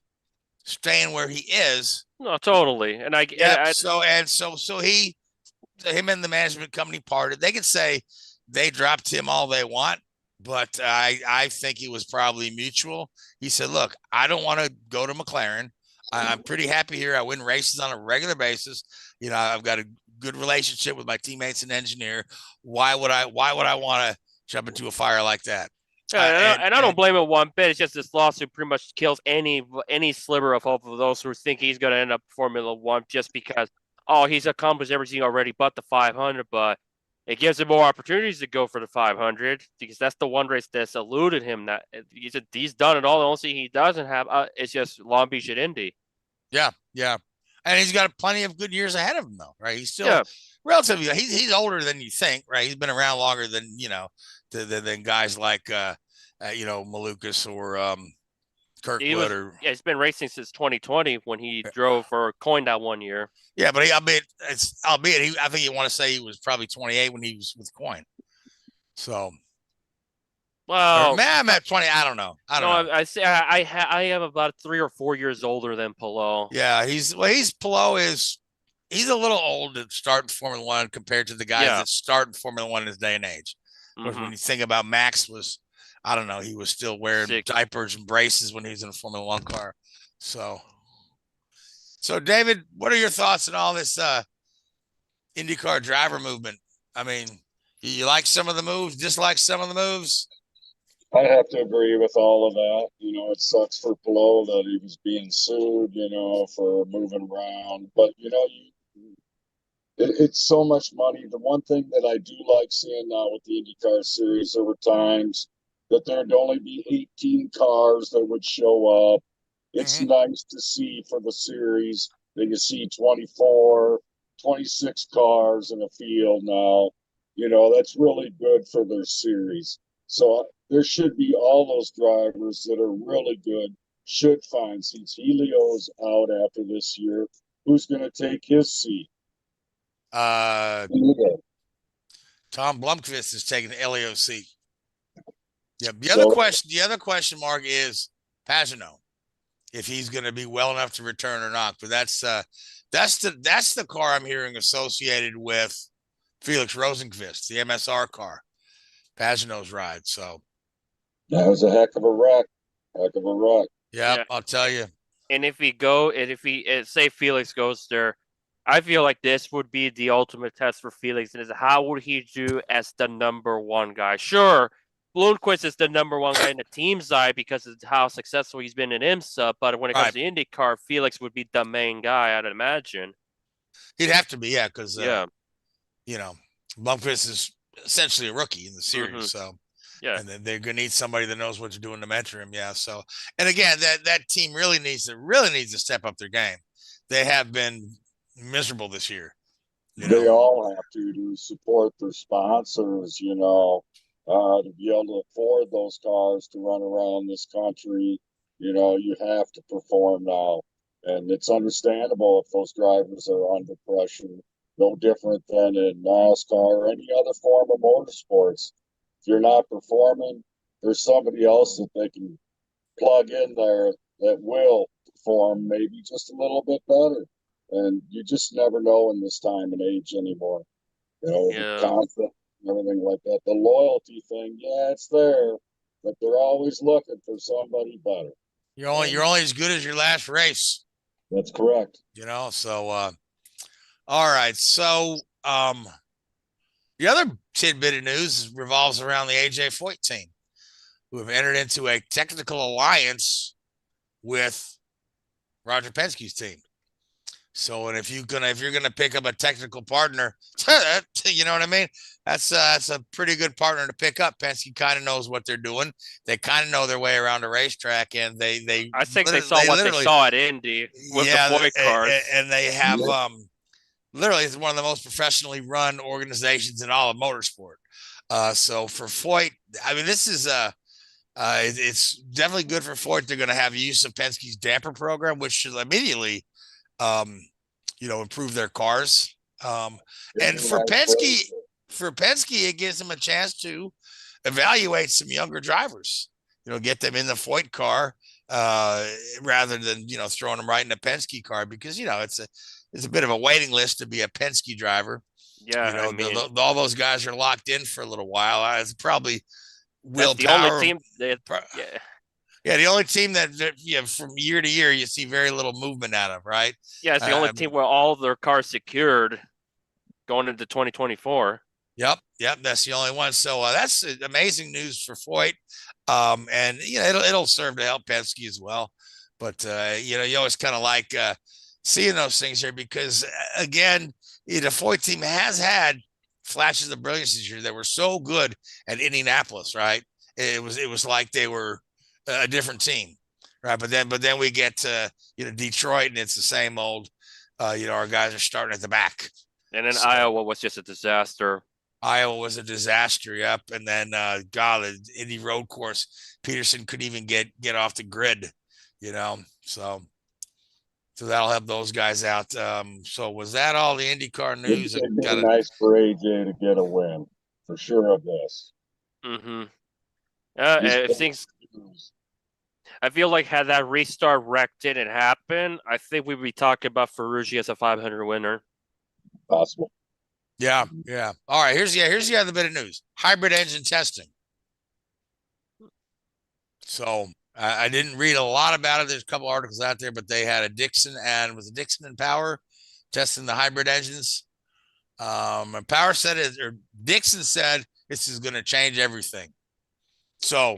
staying where he is.
No, totally. And
so him and the management company parted. They could say they dropped him all they want, but I think it was probably mutual. He said, look, I don't want to go to McLaren. I'm pretty happy here. I win races on a regular basis. I've got a good relationship with my teammates and engineer. Why would I want to jump into a fire like that?
And I don't blame him one bit. It's just this lawsuit pretty much kills any sliver of hope of those who think he's going to end up Formula One just because, he's accomplished everything already but the 500. But it gives him more opportunities to go for the 500 because that's the one race that's eluded him. That he's done it all. The only thing he doesn't have is just Long Beach at Indy. Yeah.
And he's got plenty of good years ahead of him, though, right? He's still relatively. He's older than you think, right? He's been around longer than than guys like Malukas or Kirkwood.
He's been racing since 2020 when he drove for Coin that one year.
Yeah, but I think you want to say he was probably 28 when he was with Coin. So.
Well,
I'm at 20. I don't know.
I am about 3 or 4 years older than Palou.
Yeah, he's Palou is. He's a little old to start in Formula One compared to the guys that start in Formula One in this day and age. Mm-hmm. When you think about Max he was still wearing diapers and braces when he was in a Formula One car. So David, what are your thoughts on all this IndyCar driver movement? I mean, you like some of the moves, dislike some of the moves?
I have to agree with all of that. It sucks for Palou that he was being sued, for moving around. But, it's so much money. The one thing that I do like seeing now with the IndyCar series, there were times that there'd only be 18 cars that would show up. It's nice to see for the series that you see 24, 26 cars in a field now. That's really good for their series. So there should be all those drivers that are really good should find seats. Helio's out after this year. Who's going to take his seat?
Tom Lundqvist is taking the Elliott seat. Yeah. The other question mark is Pagenaud, if he's going to be well enough to return or not. But that's the car I'm hearing associated with Felix Rosenqvist, the MSR car, Pagenaud's ride. So
that was a heck of a wreck.
yeah, I'll tell you.
And if say Felix goes there, I feel like this would be the ultimate test for Felix. And is how would he do as the number one guy? Sure, Lundqvist is the number one guy in the team side because of how successful he's been in IMSA. But when it comes to IndyCar, Felix would be the main guy, I'd imagine.
He'd have to be, yeah, because you know, Lundqvist is essentially a rookie in the series, so
yeah,
and they're gonna need somebody that knows what to do to mentor him. Yeah, so and again, that team really needs to step up their game. They have been miserable this year.
They all have to support their sponsors, to be able to afford those cars to run around this country. You have to perform now. And it's understandable if those drivers are under pressure, no different than in NASCAR or any other form of motorsports. If you're not performing, there's somebody else that they can plug in there that will perform maybe just a little bit better. And you just never know in this time and age anymore. The concept and everything like that. The loyalty thing, it's there, but they're always looking for somebody better.
You're only as good as your last race.
That's correct.
So all right. So the other tidbit of news revolves around the AJ Foyt team, who have entered into a technical alliance with Roger Penske's team. So, and if you're gonna pick up a technical partner, you know what I mean? That's a pretty good partner to pick up. Penske kind of knows what they're doing. They kind of know their way around the racetrack, and
I think they saw what they saw at Indy with the Foyt cars,
and they have literally it's one of the most professionally run organizations in all of motorsport. So for Foyt, I mean, this is it's definitely good for Foyt. They're going to have use of Penske's damper program, which should immediately improve their cars. And for Penske, it gives them a chance to evaluate some younger drivers, get them in the Foyt car rather than, throwing them right in a Penske car, because, it's a bit of a waiting list to be a Penske driver.
Yeah.
All those guys are locked in for a little while. It's probably willpower.
The only team
the only team that from year to year you see very little movement out of, right?
Yeah, it's the only team where all their cars secured going into 2024.
Yep, that's the only one. So that's amazing news for Foyt, and it'll serve to help Penske as well. But you always kind of like seeing those things here, because again, the Foyt team has had flashes of brilliance this year that were so good at Indianapolis, right? It was like they were a different team, right? But then we get to Detroit, and it's the same old. Our guys are starting at the back.
And then Iowa was just a disaster.
Iowa was a disaster, yep. And then the Indy road course, Peterson couldn't even get off the grid, So that'll help those guys out. So was that all the IndyCar news?
It's nice for AJ to get a win for sure of this.
Mm-hmm. I feel like had that restart wreck didn't happen, I think we'd be talking about Ferrucci as a 500 winner.
Possible.
Yeah. All right, here's the other bit of news. Hybrid engine testing. So I didn't read a lot about it. There's a couple articles out there, but they had a Dixon and Power testing the hybrid engines. And Power said Dixon said this is going to change everything. So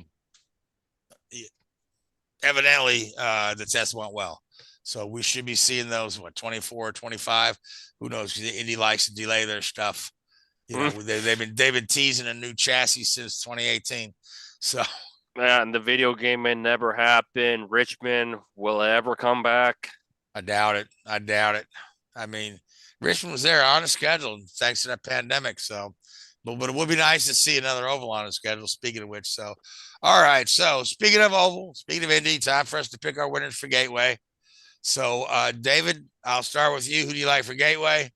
evidently the test went well. So we should be seeing those, 24 or 25. Who knows? Indy likes to delay their stuff. They've been teasing a new chassis since 2018. So
yeah, and the video game may never happen. Richmond will ever come back.
I doubt it. I mean, Richmond was there on a schedule thanks to that pandemic. So, but it would be nice to see another oval on a schedule. Speaking of which, so all right. So speaking of oval, speaking of Indy, time for us to pick our winners for Gateway. So, David, I'll start with you. Who do you like for Gateway?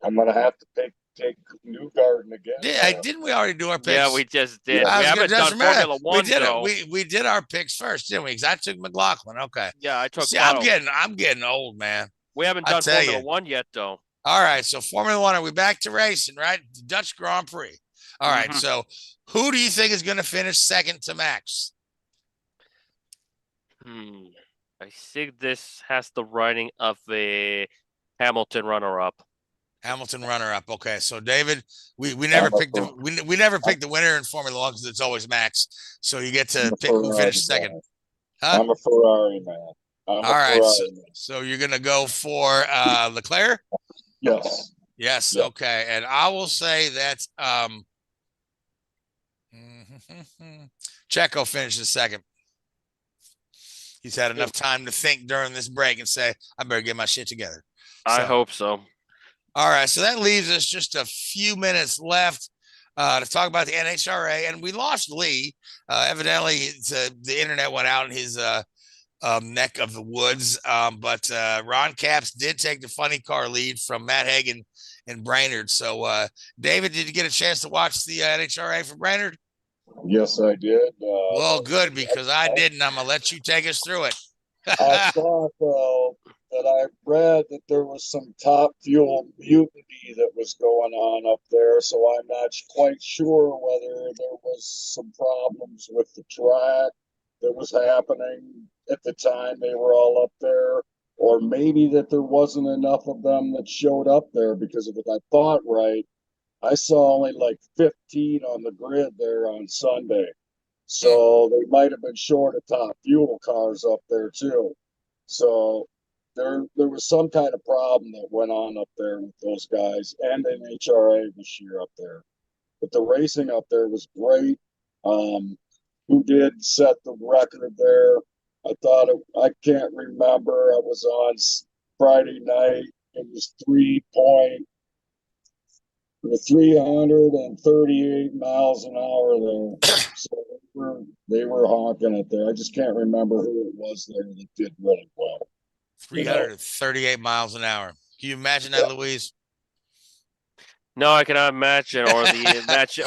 I'm going to have to take Newgarden again.
Yeah, didn't we already do our picks?
Yeah, we just did.
Yeah,
we haven't done Formula One, though.
We did our picks first, didn't we? Because I took McLaughlin. Okay.
Yeah, I took.
See, I'm getting old, man.
We haven't done Formula One yet, though.
All right. So Formula One, are we back to racing, right? The Dutch Grand Prix. All right. So who do you think is going to finish second to Max?
I think this has the writing of a Hamilton runner-up.
Hamilton runner-up. Okay, so David, we never picked the we never picked the winner in Formula One because it's always Max. So you get to pick who finished second. Huh?
I'm a Ferrari man.
All right, so you're gonna go for Leclerc?
Yes.
Yes. Yep. Okay, and I will say that Checo finishes second. He's had enough time to think during this break and say, I better get my shit together.
I hope so.
All right. So that leaves us just a few minutes left to talk about the NHRA. And we lost Lee. Evidently, the internet went out in his neck of the woods. But Ron Capps did take the funny car lead from Matt Hagan and Brainerd. So, David, did you get a chance to watch the NHRA for Brainerd?
Yes, I did.
Well, good, because I didn't. I'm going to let you take us through it.
I thought that I read that there was some top fuel mutiny that was going on up there, so I'm not quite sure whether there was some problems with the track that was happening at the time they were all up there, or maybe that there wasn't enough of them that showed up there, because if I thought right, I saw only like 15 on the grid there on Sunday. So they might have been short of top fuel cars up there too. So there was some kind of problem that went on up there with those guys and NHRA this year up there. But the racing up there was great. Who did set the record there? I can't remember. I was on Friday night. It was 338 miles an hour there. So they were honking it there. I just can't remember who it was there that did really well.
338 miles an hour. Can you imagine that, Louise?
No, I cannot imagine, or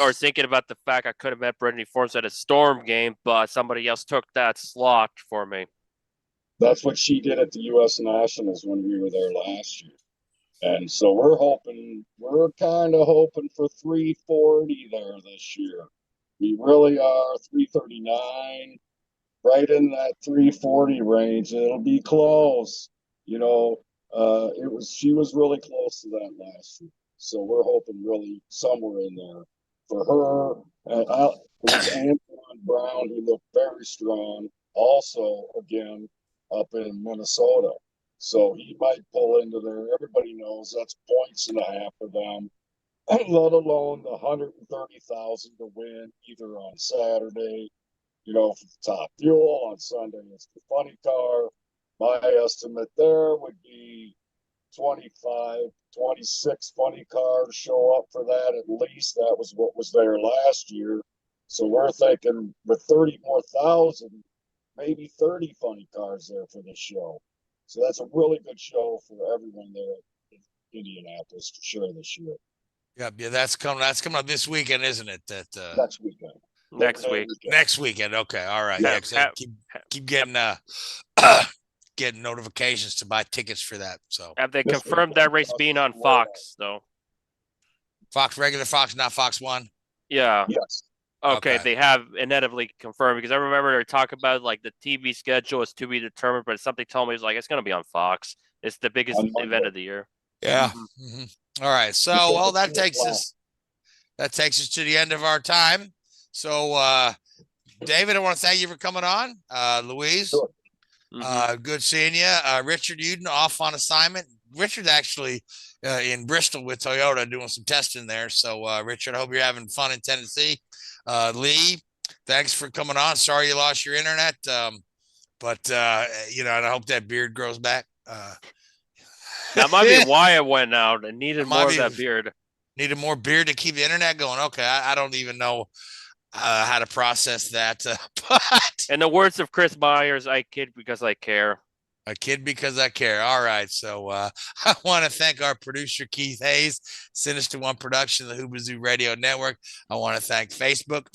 or thinking about the fact I could have met Brittany Forbes at a Storm game, but somebody else took that slot for me.
That's what she did at the U.S. Nationals when we were there last year. And so we're kind of hoping for 340 there this year. We really are 339, right in that 340 range. It'll be close. You know, she was really close to that last year. So we're hoping really somewhere in there for her. And it was Antoine Brown, who looked very strong, also again up in Minnesota. So he might pull into there. Everybody knows that's points and a half for them, let alone the 130,000 to win either on Saturday, for the top fuel. On Sunday, it's the funny car. My estimate there would be 25, 26 funny cars show up for that at least. That was what was there last year. So we're thinking with 30 more thousand, maybe 30 funny cars there for this show. So that's a really good show for everyone there in Indianapolis for sure this year.
Yeah, that's coming up this weekend, isn't it?
Next weekend.
Next weekend. Okay, all right. Keep getting getting notifications to buy tickets for that. So
have they confirmed that race being on Fox though?
Regular Fox, not Fox One.
Yeah.
Yes.
Okay, they have inevitably confirmed, because I remember they were talking about like the TV schedule is to be determined, but something told me it's going to be on Fox. It's the biggest event of the year.
Yeah. All right. So that takes us to the end of our time. So David, I want to thank you for coming on. Louise,
sure.
Good seeing you. Richard Uden off on assignment. Richard's actually in Bristol with Toyota doing some testing there. So Richard, I hope you're having fun in Tennessee. Lee, thanks for coming on. Sorry you lost your internet, but and I hope that beard grows back.
That might be why I went out. I needed more of that beard.
Needed more beard to keep the internet going. Okay, I don't even know how to process that. But
in the words of Chris Myers, I kid because I care.
I kid because I care. All right. So I want to thank our producer, Keith Hayes, Sinister One Production, the Hoobazoo Radio Network. I want to thank Facebook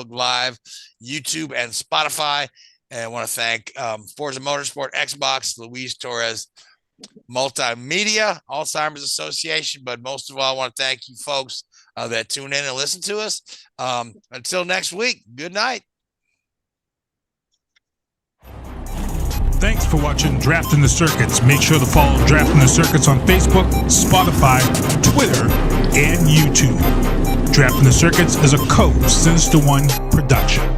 Live, YouTube, and Spotify. And I want to thank Forza Motorsport, Xbox, Luis Torres, Multimedia Alzheimer's Association. But most of all, I want to thank you folks that tune in and listen to us. Until next week, good night.
Thanks for watching Drafting the Circuits. Make sure to follow Drafting the Circuits on Facebook, Spotify, Twitter, and YouTube. Drafting the Circuits is a Sinister One production.